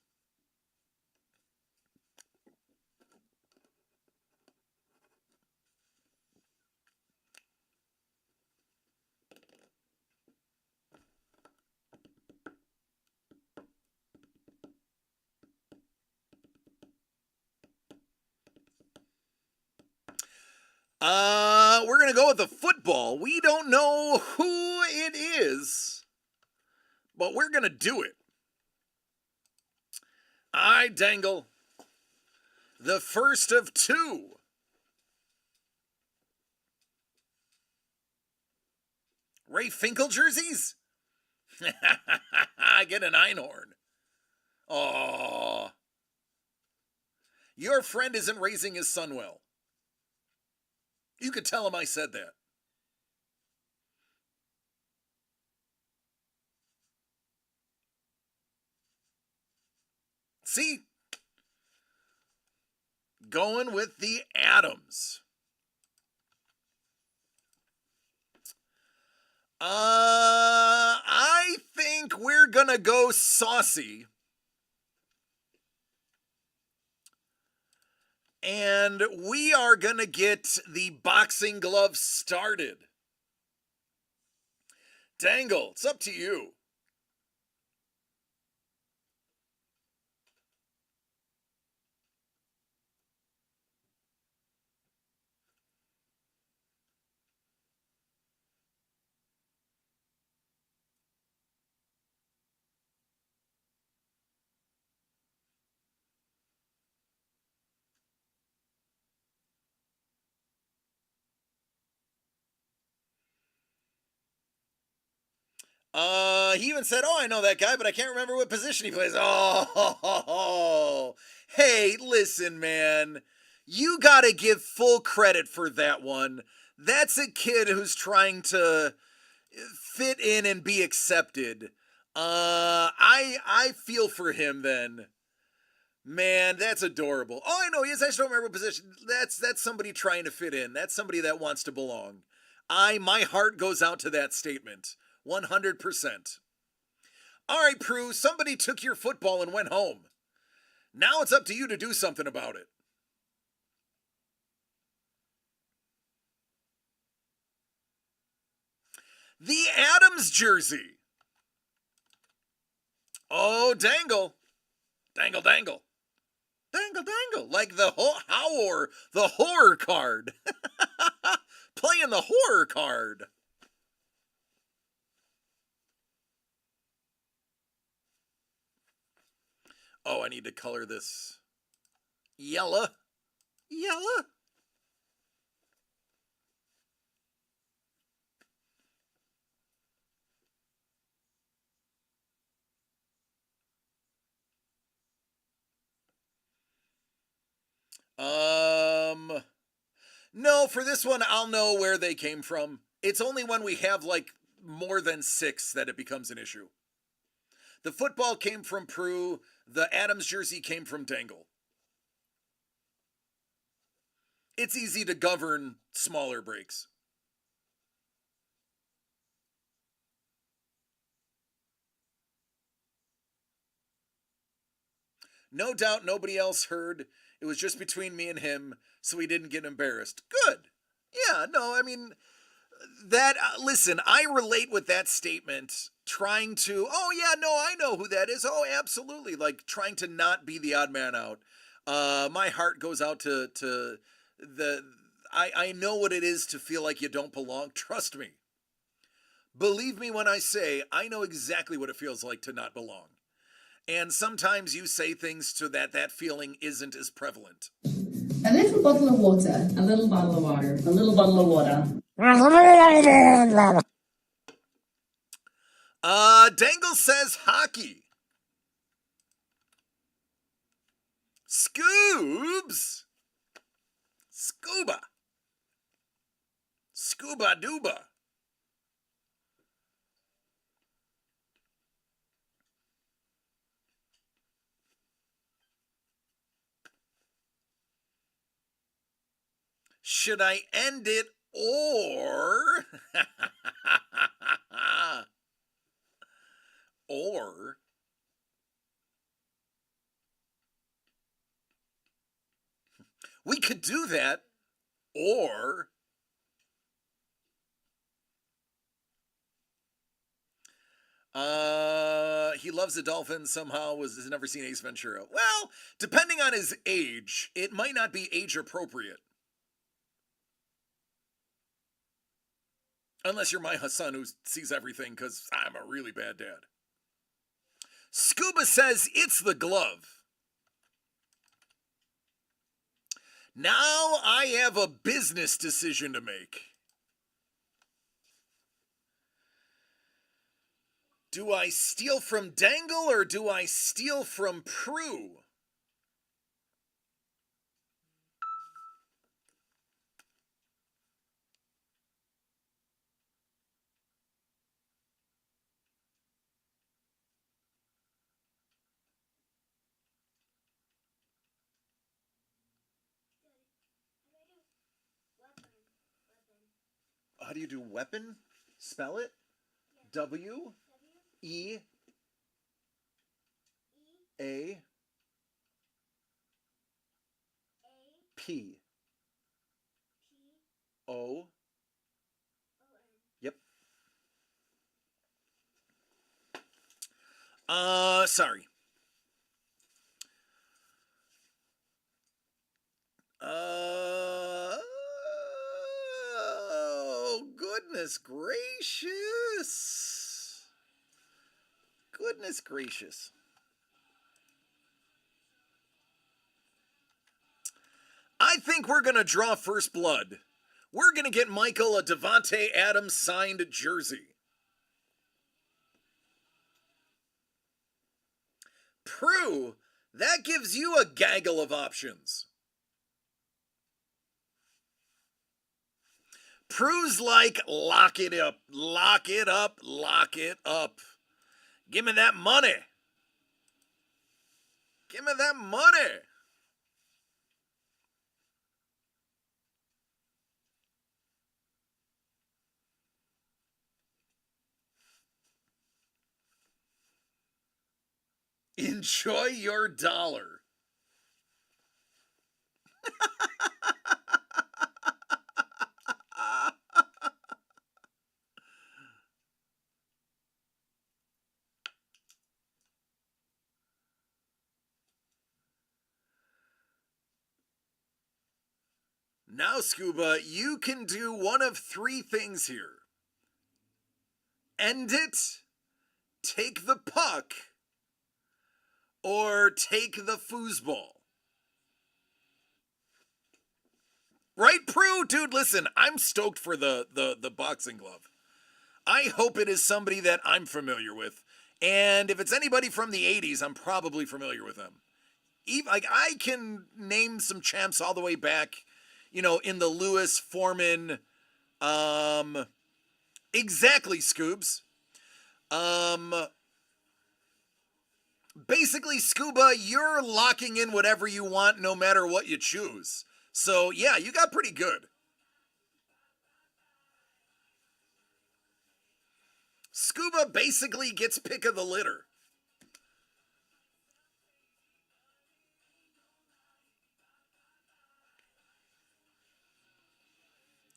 We're going to go with the football. We don't know who it is, but we're going to do it. I dangle the first of two. Ray Finkel jerseys? I get an einhorn. Oh, your friend isn't raising his son well. You could tell him I said that. See? Going with the Adams. I think we're gonna go saucy. And we are gonna get the boxing glove started. Dangle, it's up to you. He even said, "Oh, I know that guy, but I can't remember what position he plays." Oh, hey, listen, man. You gotta give full credit for that one. That's a kid who's trying to fit in and be accepted. I feel for him then. Man, that's adorable. Oh, I know, yes, I just don't remember what position. That's somebody trying to fit in. That's somebody that wants to belong. My heart goes out to that statement. 100%. All right, Prue, somebody took your football and went home. Now it's up to you to do something about it. The Adams jersey. Oh, dangle. Dangle, dangle. Dangle, dangle. Like the horror card. Playing the horror card. Oh, I need to color this yellow. Yellow. No, for this one, I'll know where they came from. It's only when we have like more than 6 that it becomes an issue. The football came from Prue. The Adams jersey came from Dangle. It's easy to govern smaller breaks. No doubt nobody else heard. It was just between me and him, so he didn't get embarrassed. Good. Yeah, no, I mean, that, listen, I relate with that statement. Trying to, oh, yeah, no, I know who that is. Oh, absolutely. Like, trying to not be the odd man out. My heart goes out to the, I know what it is to feel like you don't belong. Trust me. Believe me when I say, I know exactly what it feels like to not belong. And sometimes you say things to that feeling isn't as prevalent. A little bottle of water. A little bottle of water. A little bottle of water. Dangle says hockey. Scoobs. Scuba. Scuba dooba. Should I end it or or we could do that, or he loves the Dolphins somehow, has never seen Ace Ventura. Well, depending on his age, it might not be age appropriate. Unless you're my son who sees everything because I'm a really bad dad. Scuba says it's the glove. Now I have a business decision to make. Do I steal from Dangle or do I steal from Prue? How do you do weapon? Spell it. W E A P O. Yep. Sorry. Oh, goodness gracious. Goodness gracious. I think we're going to draw first blood. We're going to get Michael a Davante Adams signed jersey. Prue, that gives you a gaggle of options. Prue's like, lock it up, lock it up, lock it up. Give me that money. Give me that money. Enjoy your dollar. Now, Scuba, you can do one of three things here. End it, take the puck, or take the foosball. Right, Prue? Dude, listen, I'm stoked for the boxing glove. I hope it is somebody that I'm familiar with. And if it's anybody from the 80s, I'm probably familiar with them. Like, I can name some champs all the way back, you know, in the Lewis, Foreman, exactly, Scoobs. Basically, Scuba, you're locking in whatever you want no matter what you choose. So, yeah, you got pretty good. Scuba basically gets pick of the litter.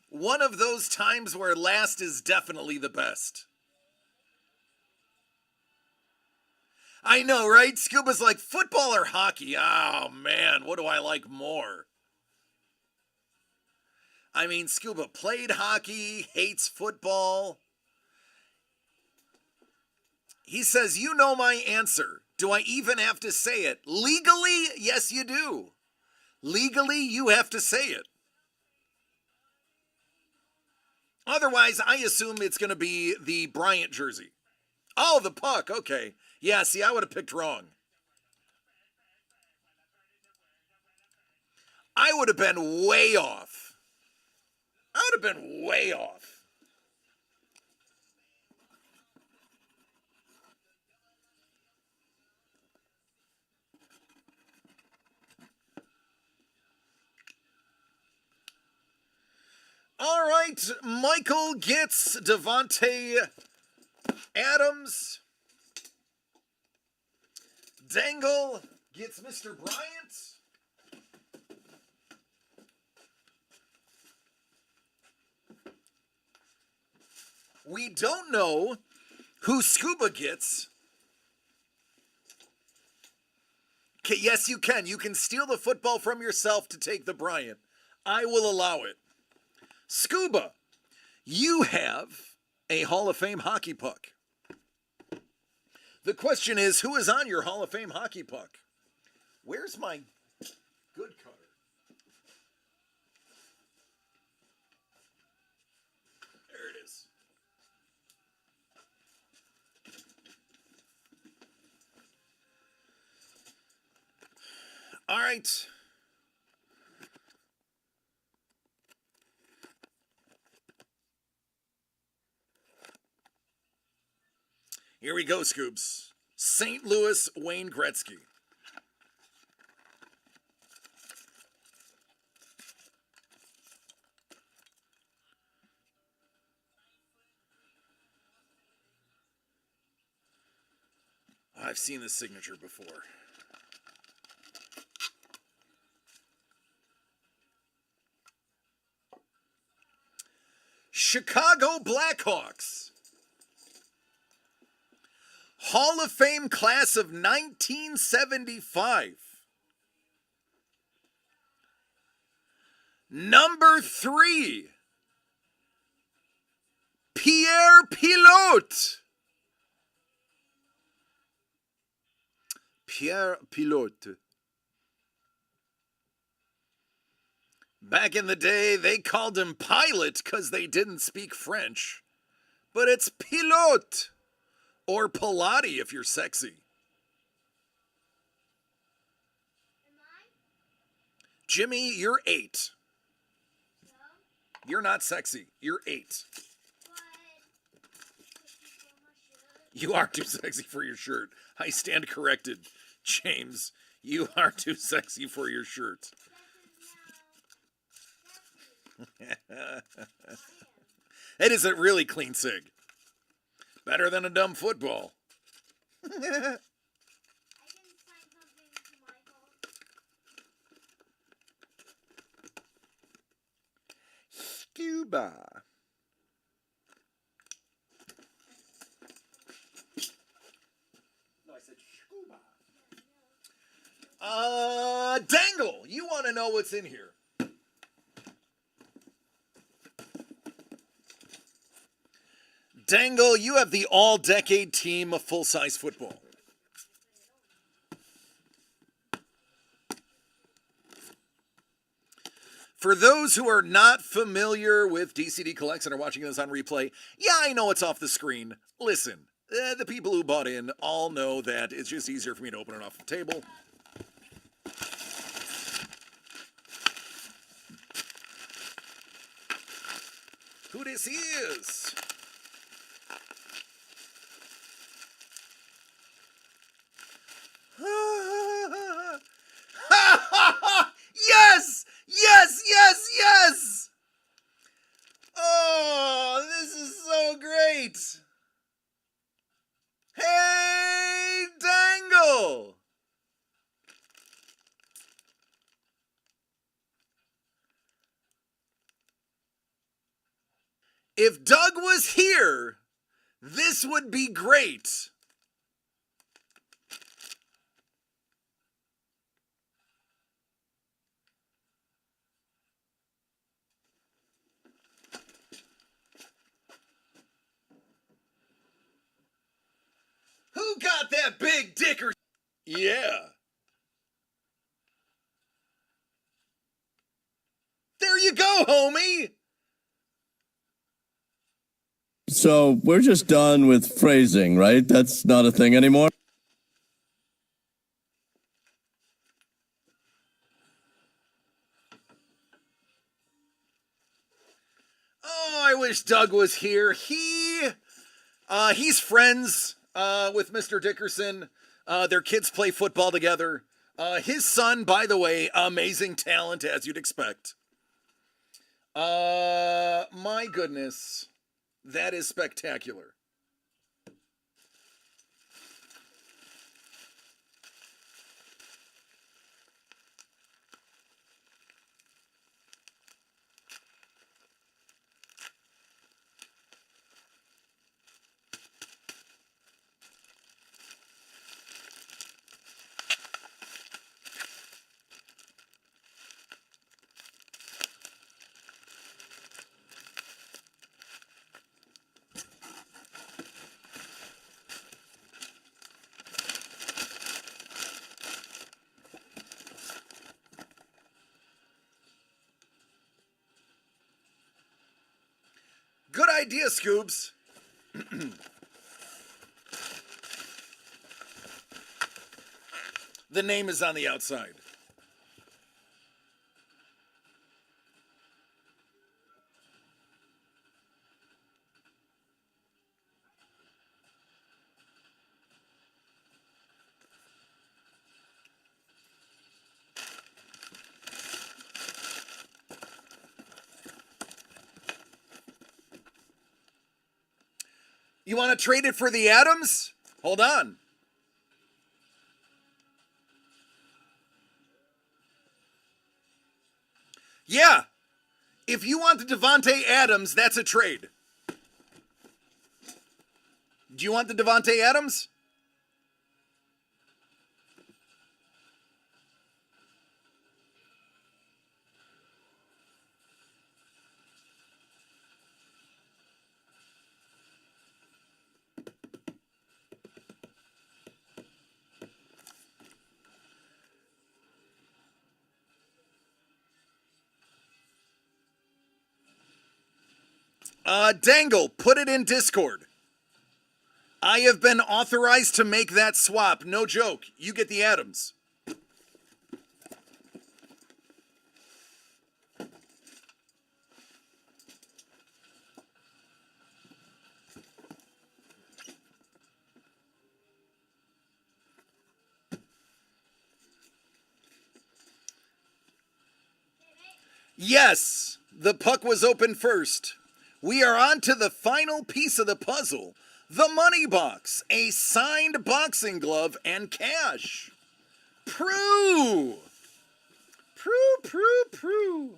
One of those times where last is definitely the best. I know, right? Scuba's like, football or hockey? Oh, man, what do I like more? I mean, Scuba played hockey, hates football. He says, you know my answer. Do I even have to say it? Legally, yes, you do. Legally, you have to say it. Otherwise, I assume it's going to be the Bryant jersey. Oh, the puck. Okay. Yeah, see, I would have picked wrong. I would have been way off. I would have been way off. All right, Michael gets Davante Adams. Dangle gets Mr. Bryant. We don't know who Scuba gets. Okay, yes, you can. You can steal the football from yourself to take the Bryant. I will allow it. Scuba, You have a Hall of Fame hockey puck. The question is, who is on your Hall of Fame hockey puck? Where's my good cutter? There it is. All right. Here we go, Scoops. St. Louis Wayne Gretzky. I've seen this signature before. Chicago Blackhawks. Hall of Fame class of 1975. Number 3, Pierre Pilote. Pierre Pilote. Back in the day, they called him Pilot because they didn't speak French. But it's Pilote. Or Pilati if you're sexy. Jimmy, you're 8. You're not sexy. You're 8. You are too sexy for your shirt. I stand corrected. James, you are too sexy for your shirt. It is a really clean cig. Better than a dumb football. Scuba. No, I said scuba. Dangle, you want to know what's in here? Dangle, you have the all-decade team of full-size football. For those who are not familiar with DCD Collects and are watching this on replay, yeah, I know it's off the screen. Listen, the people who bought in all know that it's just easier for me to open it off the table. Who this is? Yes! Yes, yes, yes! Oh, this is so great! Hey, Dangle! If Doug was here, this would be great. Who got that big dicker? Yeah. There you go, homie. So we're just done with phrasing, right? That's not a thing anymore? Oh, I wish Doug was here. He's friends with Mr. Dickerson. Their kids play football together. His son, by the way, amazing talent as you'd expect. My goodness, that is spectacular. idea, Scoobs. The name is on the outside. You want to trade it for the Adams? Hold on. Yeah. If you want the Devontae Adams, that's a trade. Do you want the Devontae Adams? Dangle, put it in Discord. I have been authorized to make that swap. No joke. You get the Adams. Yes, the puck was open first. We are on to the final piece of the puzzle. The money box, a signed boxing glove, and cash. Prue! Prue.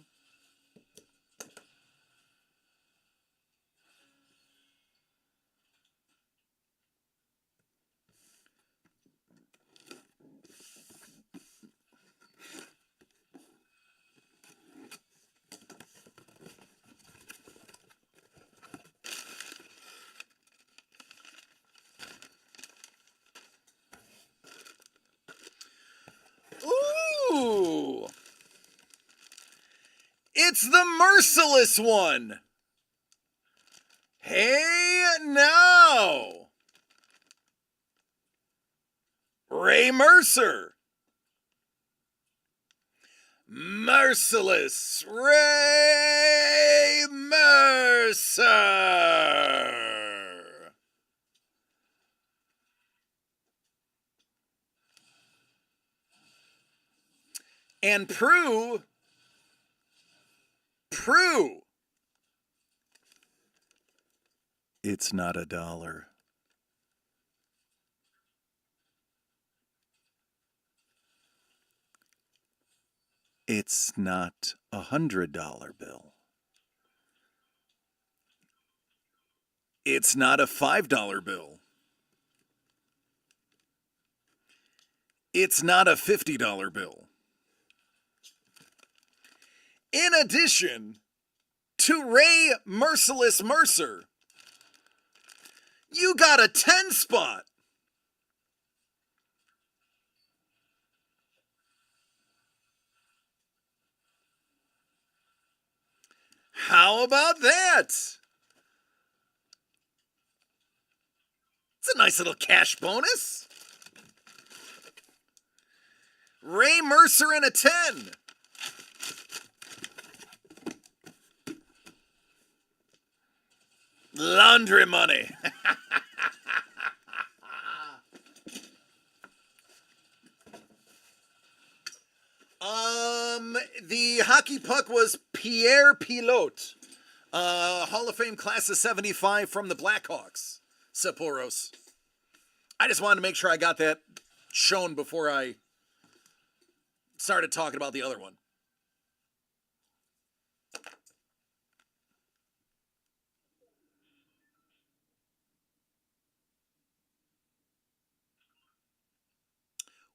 Ooh! It's the merciless one! Hey now! Ray Mercer! Merciless Ray Mercer! And Prue. It's not $1. It's not $100 bill. It's not a $5 bill. It's not a $50 bill. In addition to Ray Merciless Mercer, you got a 10 spot. How about that? It's a nice little cash bonus. Ray Mercer and a 10. Laundry money. The hockey puck was Pierre Pilote, Hall of Fame class of 75 from the Blackhawks, Sapporo's. I just wanted to make sure I got that shown before I started talking about the other one.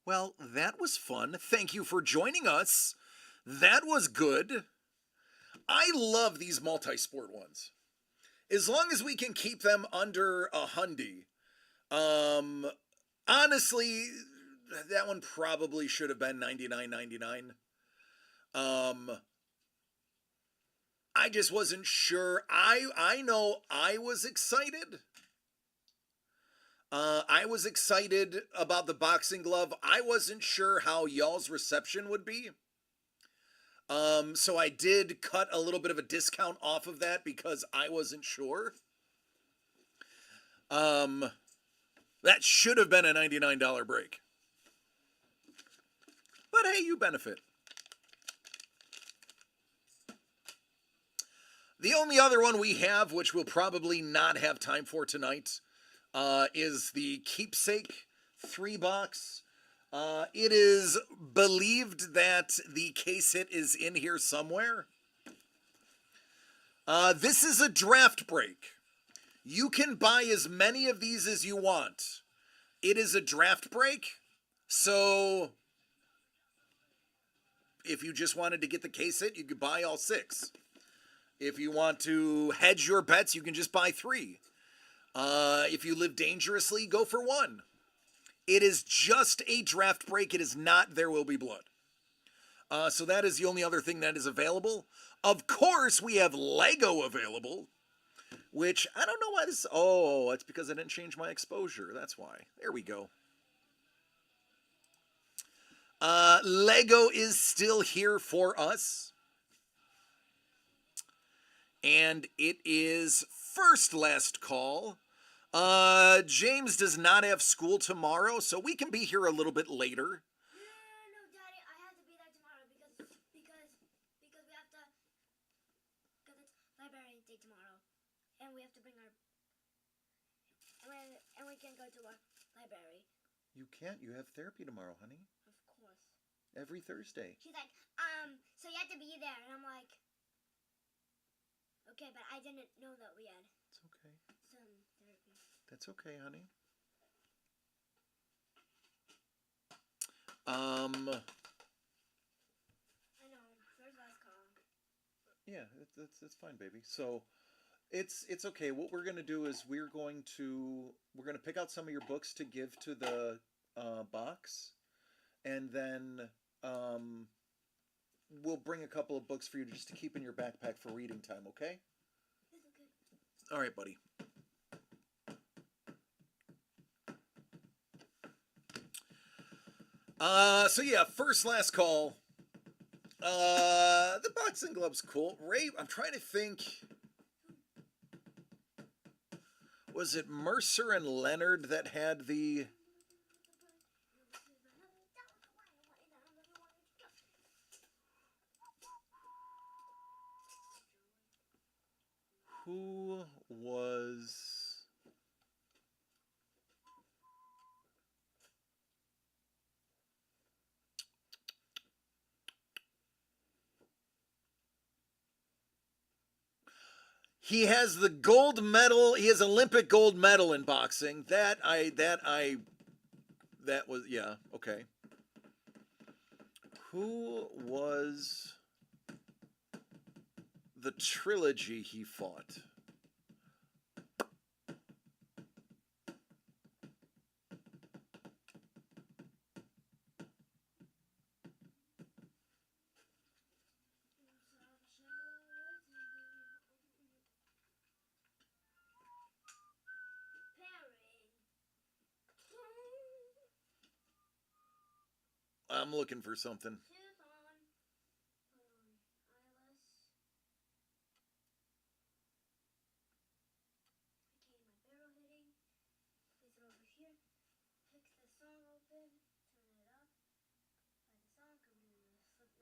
Well, that was fun. Thank you for joining us. That was good. I love these multi-sport ones. As long as we can keep them under $100. Honestly, that one probably should have been $99.99. I just wasn't sure. I know I was excited. I was excited about the boxing glove. I wasn't sure how y'all's reception would be. So I did cut a little bit of a discount off of that because I wasn't sure. That should have been a $99 break. But hey, you benefit. The only other one we have, which we'll probably not have time for tonight, is the Keepsake 3-box. It is believed that the case hit is in here somewhere. This is a draft break. You can buy as many of these as you want. It is a draft break, so if you just wanted to get the case hit, you could buy all 6. If you want to hedge your bets, you can just buy 3. If you live dangerously, go for 1. It is just a draft break. It is not There Will Be Blood. So that is the only other thing that is available. Of course, we have Lego available, which I don't know why this... Oh, it's because I didn't change my exposure. That's why. There we go. Lego is still here for us. And it is first last call. James does not have school tomorrow, so we can be here a little bit later. No, Daddy, I have to be there tomorrow because we have to, because it's librarian day tomorrow, and we have to bring our, and we can go to our library. You can't. You have therapy tomorrow, honey. Of course. Every Thursday. She's like, so you have to be there, and I'm like, okay, but I didn't know that we had It's okay. some therapy. That's okay, honey. I know. First last call. Yeah, that's fine, baby. So it's okay. What we're gonna do is we're gonna pick out some of your books to give to the box, and then we'll bring a couple of books for you just to keep in your backpack for reading time. Okay? It's okay. All right, buddy. So yeah, first last call. The boxing glove's cool. Ray, I'm trying to think. Was it Mercer and Leonard that had the... Who was... He has the gold medal. He has Olympic gold medal in boxing. That was, yeah, okay. Who was the trilogy he fought? I'm looking for something.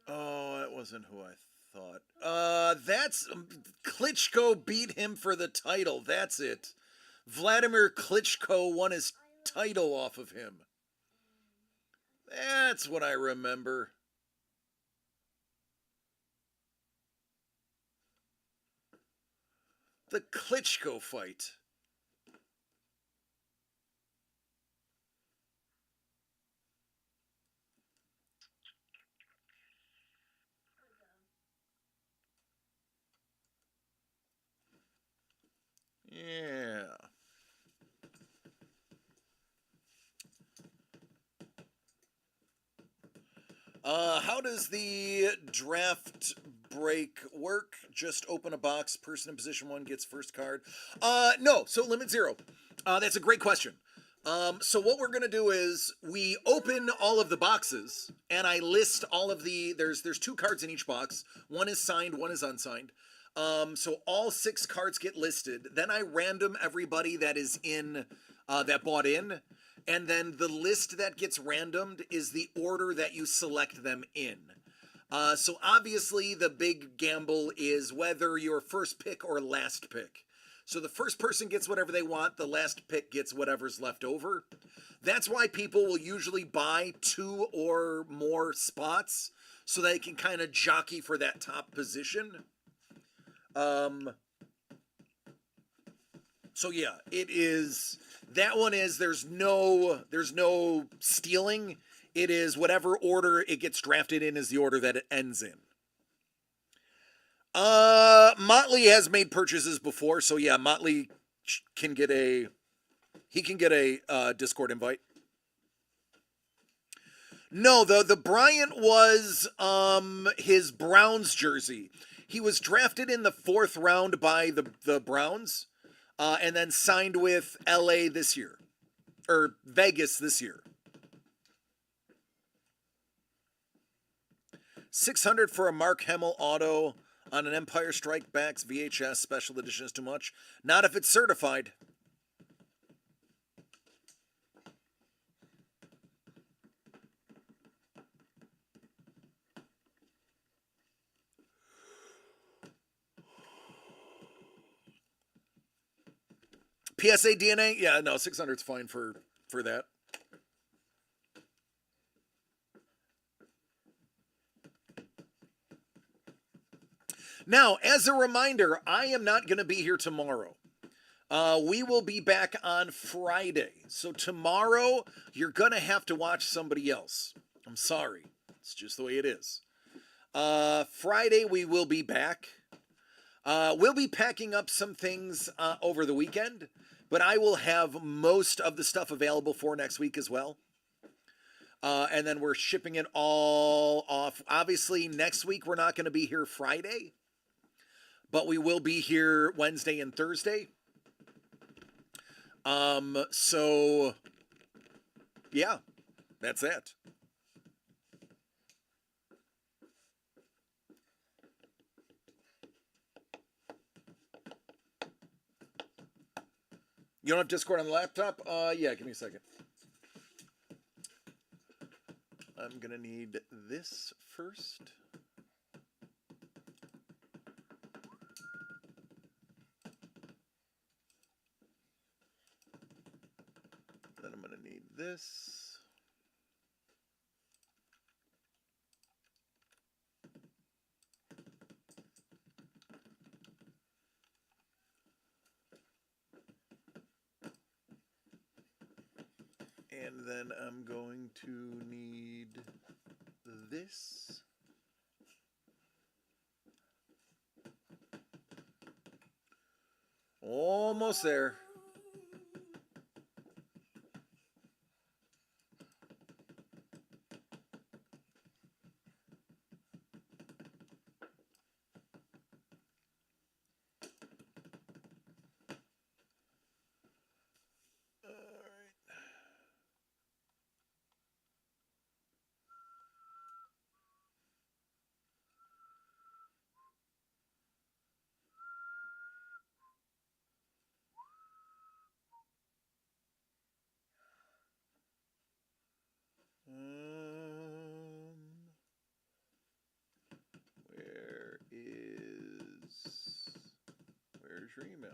Oh, that wasn't who I thought. That's Klitschko beat him for the title. That's it. Vladimir Klitschko won his title off of him. That's what I remember. The Klitschko fight. Yeah. How does the draft break work? Just open a box. Person in position 1 gets first card. No. So limit 0. That's a great question. So what we're gonna do is we open all of the boxes, and I list all of the. There's 2 cards in each box. One is signed, one is unsigned. So all 6 cards get listed. Then I random everybody that is in that bought in, and then the list that gets randomed is the order that you select them in. So obviously the big gamble is whether your first pick or last pick. So the first person gets whatever they want, the last pick gets whatever's left over. That's why people will usually buy 2 or more spots so they can kind of jockey for that top position. So yeah, it is, that one is, there's no stealing. It is whatever order it gets drafted in is the order that it ends in. Motley has made purchases before, so yeah, Motley can get a Discord invite. No, the Bryant was his Browns jersey. He was drafted in the 4th round by the Browns, and then signed with LA this year, or Vegas this year. 600 for a Mark Hamill auto on an Empire Strike Backs VHS special edition is too much. Not if it's certified. PSA DNA? Yeah, no, 600's fine for that. Now, as a reminder, I am not going to be here tomorrow. We will be back on Friday. So tomorrow, you're going to have to watch somebody else. I'm sorry. It's just the way it is. Friday, we will be back. We'll be packing up some things over the weekend, but I will have most of the stuff available for next week as well. And then we're shipping it all off. Obviously, next week we're not going to be here Friday, but we will be here Wednesday and Thursday. So, yeah, that's it. You don't have Discord on the laptop? Yeah, give me a second. I'm gonna need this first. Then I'm gonna need this. And then I'm going to need this. Almost there. Where's your email?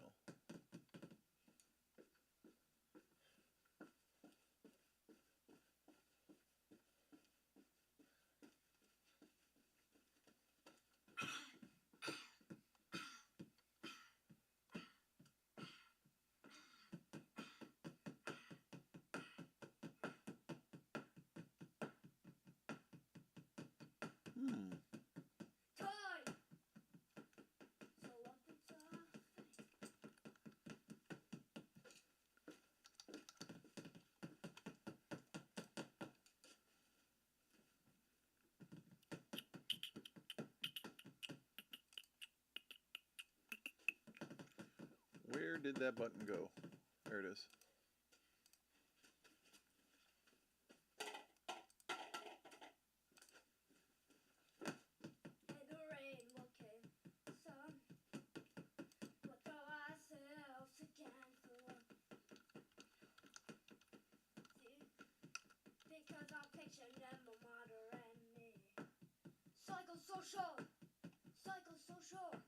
Where did that button go? There it is. And the rain will came. Some will throw ourselves against the wall. Because I'm picturing them, my mother and me. Psychosocial. Psychosocial.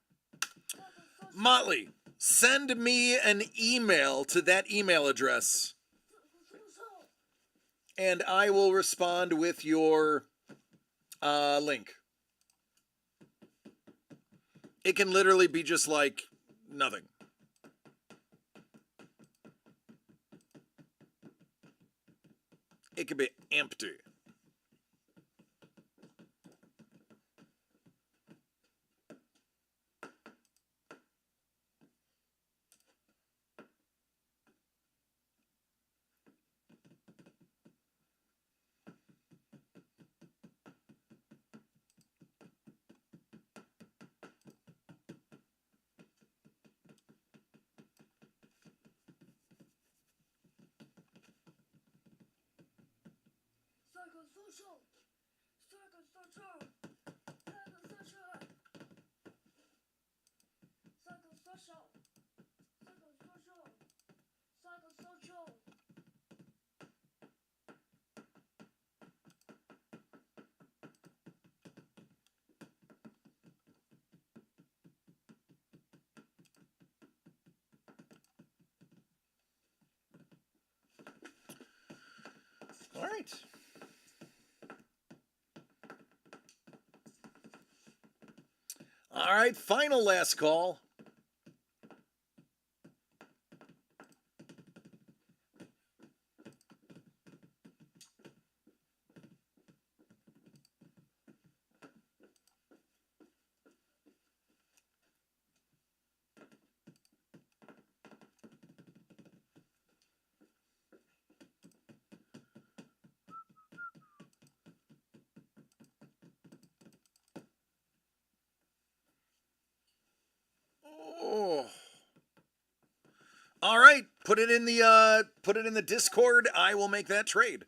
Psychosocial. Motley, send me an email to that email address, Psychosocial. and I will respond with your link. It can literally be just like nothing. It could be empty. Psychosocial. Psychosocial. Psychosocial. Psychosocial. Psychosocial. Psychosocial. All right. All right, final last call. Oh. All right, put it in the Discord. I will make that trade.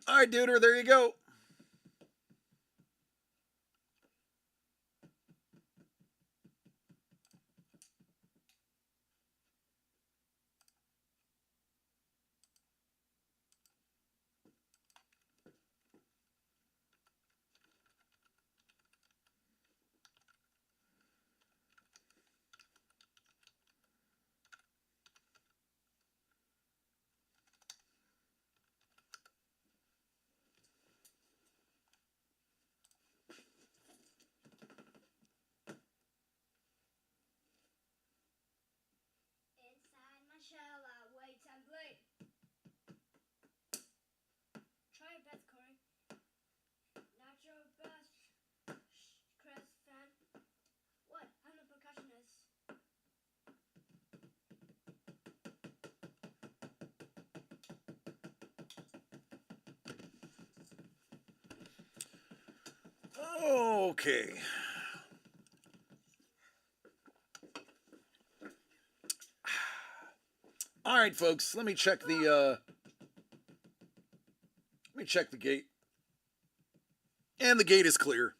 All right, Duder, there you go. Inside my shell, I wait and bleed. Try your best, Corey. Not your best, Chris fan. What? I'm a percussionist. Okay. All right, folks. Let me check the gate. And the gate is clear.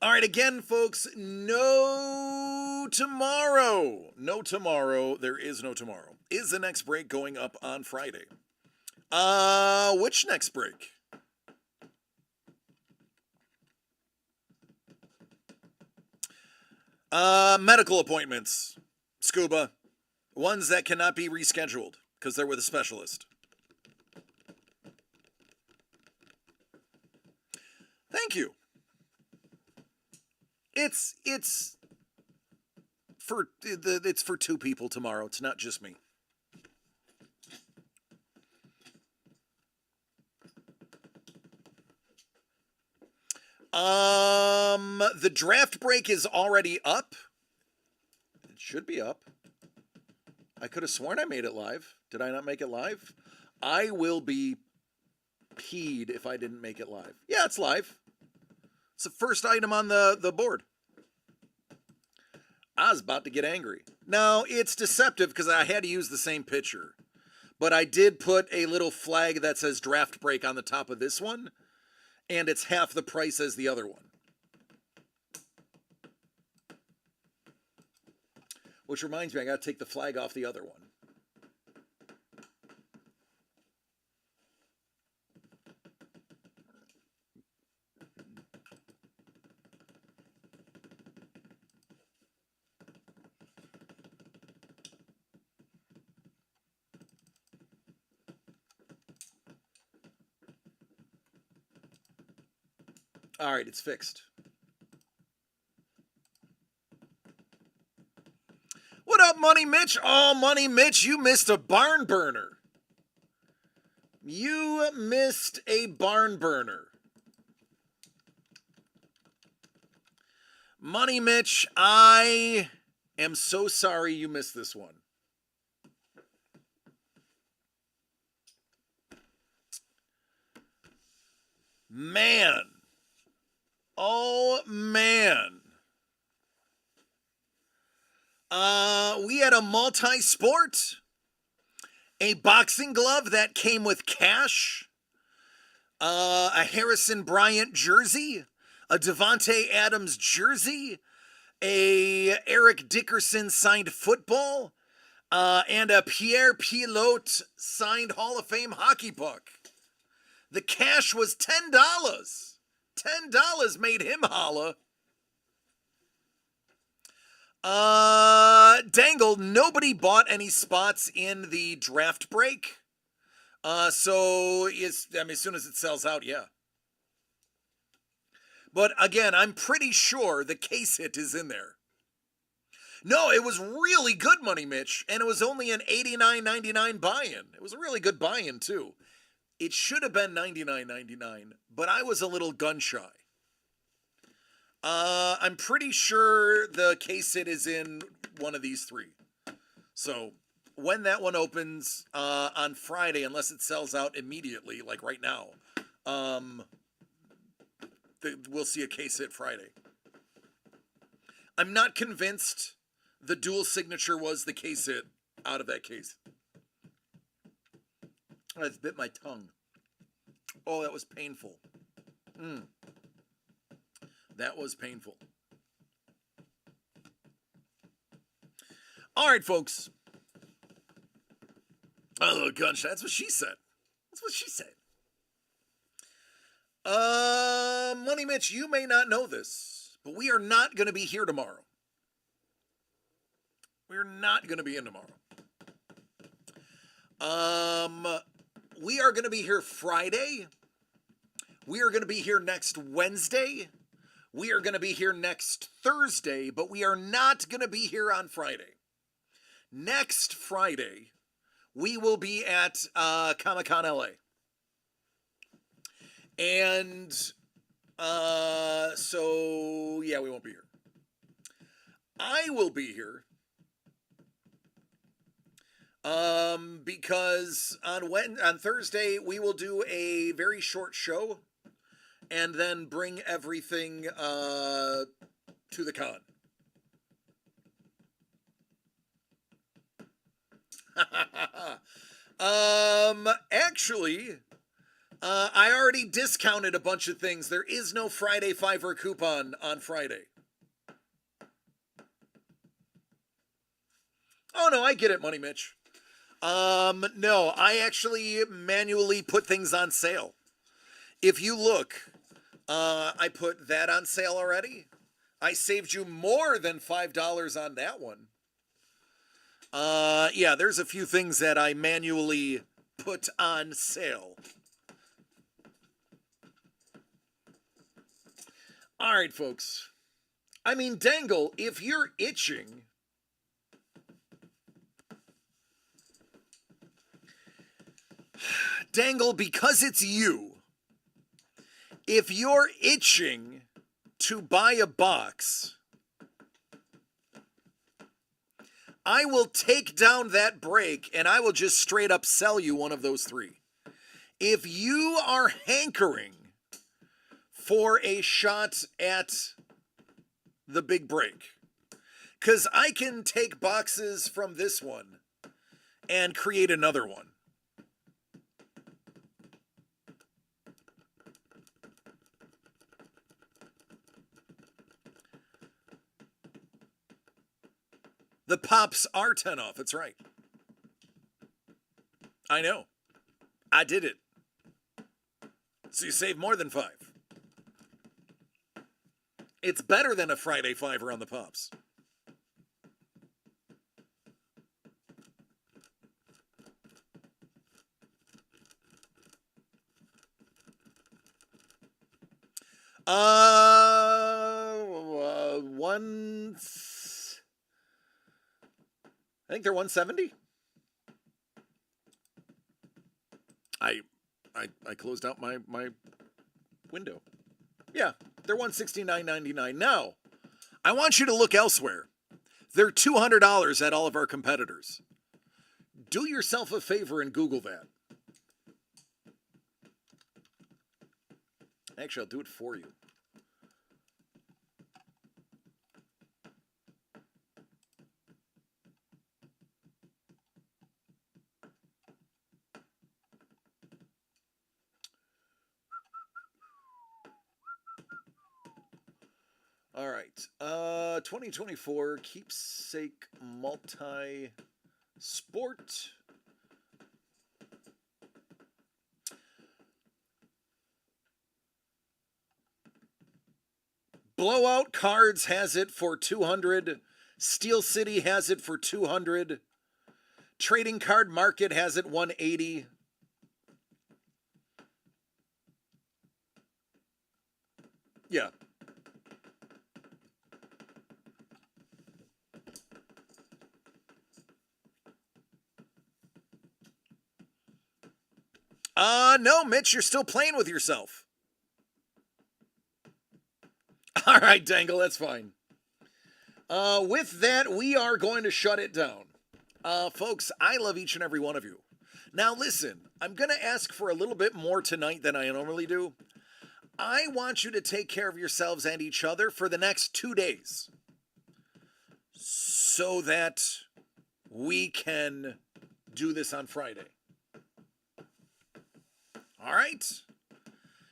All right, again, folks, no tomorrow. No tomorrow. There is no tomorrow. Is the next break going up on Friday? Which next break? Medical appointments. Scuba. Ones that cannot be rescheduled because they're with a specialist. Thank you. It's for two people tomorrow. It's not just me. The draft break is already up. It should be up. I could have sworn I made it live. Did I not make it live? I will be peed if I didn't make it live. Yeah, it's live. It's the first item on the board. I was about to get angry. Now, it's deceptive because I had to use the same picture. But I did put a little flag that says draft break on the top of this one. And it's half the price as the other one. Which reminds me, I got to take the flag off the other one. All right, it's fixed. What up, Money Mitch? Oh, Money Mitch, you missed a barn burner. You missed a barn burner. Money Mitch, I am so sorry you missed this one. Man. Oh, man. We had a multi-sport, a boxing glove that came with cash, a Harrison Bryant jersey, a Devontae Adams jersey, a Eric Dickerson signed football, and a Pierre Pilote signed Hall of Fame hockey puck. The cash was $10. $10 made him holla. Dangle, nobody bought any spots in the draft break. So as soon as it sells out, yeah. But again, I'm pretty sure the case hit is in there. No, it was really good, Money Mitch, and it was only an $89.99 buy-in. It was a really good buy-in too. It should have been $99.99, but I was a little gun shy. I'm pretty sure the case hit is in one of these three. So when that one opens on Friday, unless it sells out immediately, like right now, we'll see a case hit Friday. I'm not convinced the dual signature was the case hit out of that case. I just bit my tongue. Oh, that was painful. That was painful. All right, folks. Oh, gunshot. That's what she said. That's what she said. Money Mitch, you may not know this, but we are not going to be here tomorrow. We're not going to be in tomorrow. We are going to be here Friday. We are going to be here next Wednesday. We are going to be here next Thursday, but we are not going to be here on Friday. Next Friday, we will be at Comic-Con LA. And so, yeah, we won't be here. I will be here because on Thursday, we will do a very short show and then bring everything to the con. Actually, I already discounted a bunch of things. There is no Friday Fiver coupon on Friday. Oh, no, I get it, Money Mitch. No, I actually manually put things on sale. If you look, I put that on sale already. I saved you more than $5 on that one. Yeah, there's a few things that I manually put on sale. All right, folks. I mean, Dangle, if you're itching, Dangle, because it's you, if you're itching to buy a box, I will take down that break and I will just straight up sell you one of those three. If you are hankering for a shot at the big break, because I can take boxes from this one and create another one. The pops are 10 off. That's right. I know. I did it. So you save more than 5. It's better than a Friday Fiver on the pops. I think they're 170. I closed out my window. Yeah, they're $169.99. Now, I want you to look elsewhere. They're $200 at all of our competitors. Do yourself a favor and Google that. Actually, I'll do it for you. All right. 2024 Keepsake Multi-Sport. Blowout Cards has it for 200. Steel City has it for 200. Trading Card Market has it 180. Yeah. No, Mitch, you're still playing with yourself. All right, Dangle, that's fine. With that, we are going to shut it down. Folks, I love each and every one of you. Now, listen, I'm going to ask for a little bit more tonight than I normally do. I want you to take care of yourselves and each other for the next 2 days so that we can do this on Friday. All right?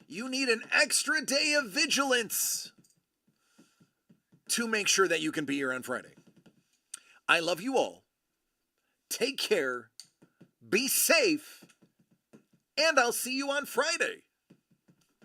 You need an extra day of vigilance to make sure that you can be here on Friday. I love you all. Take care. Be safe. And I'll see you on Friday.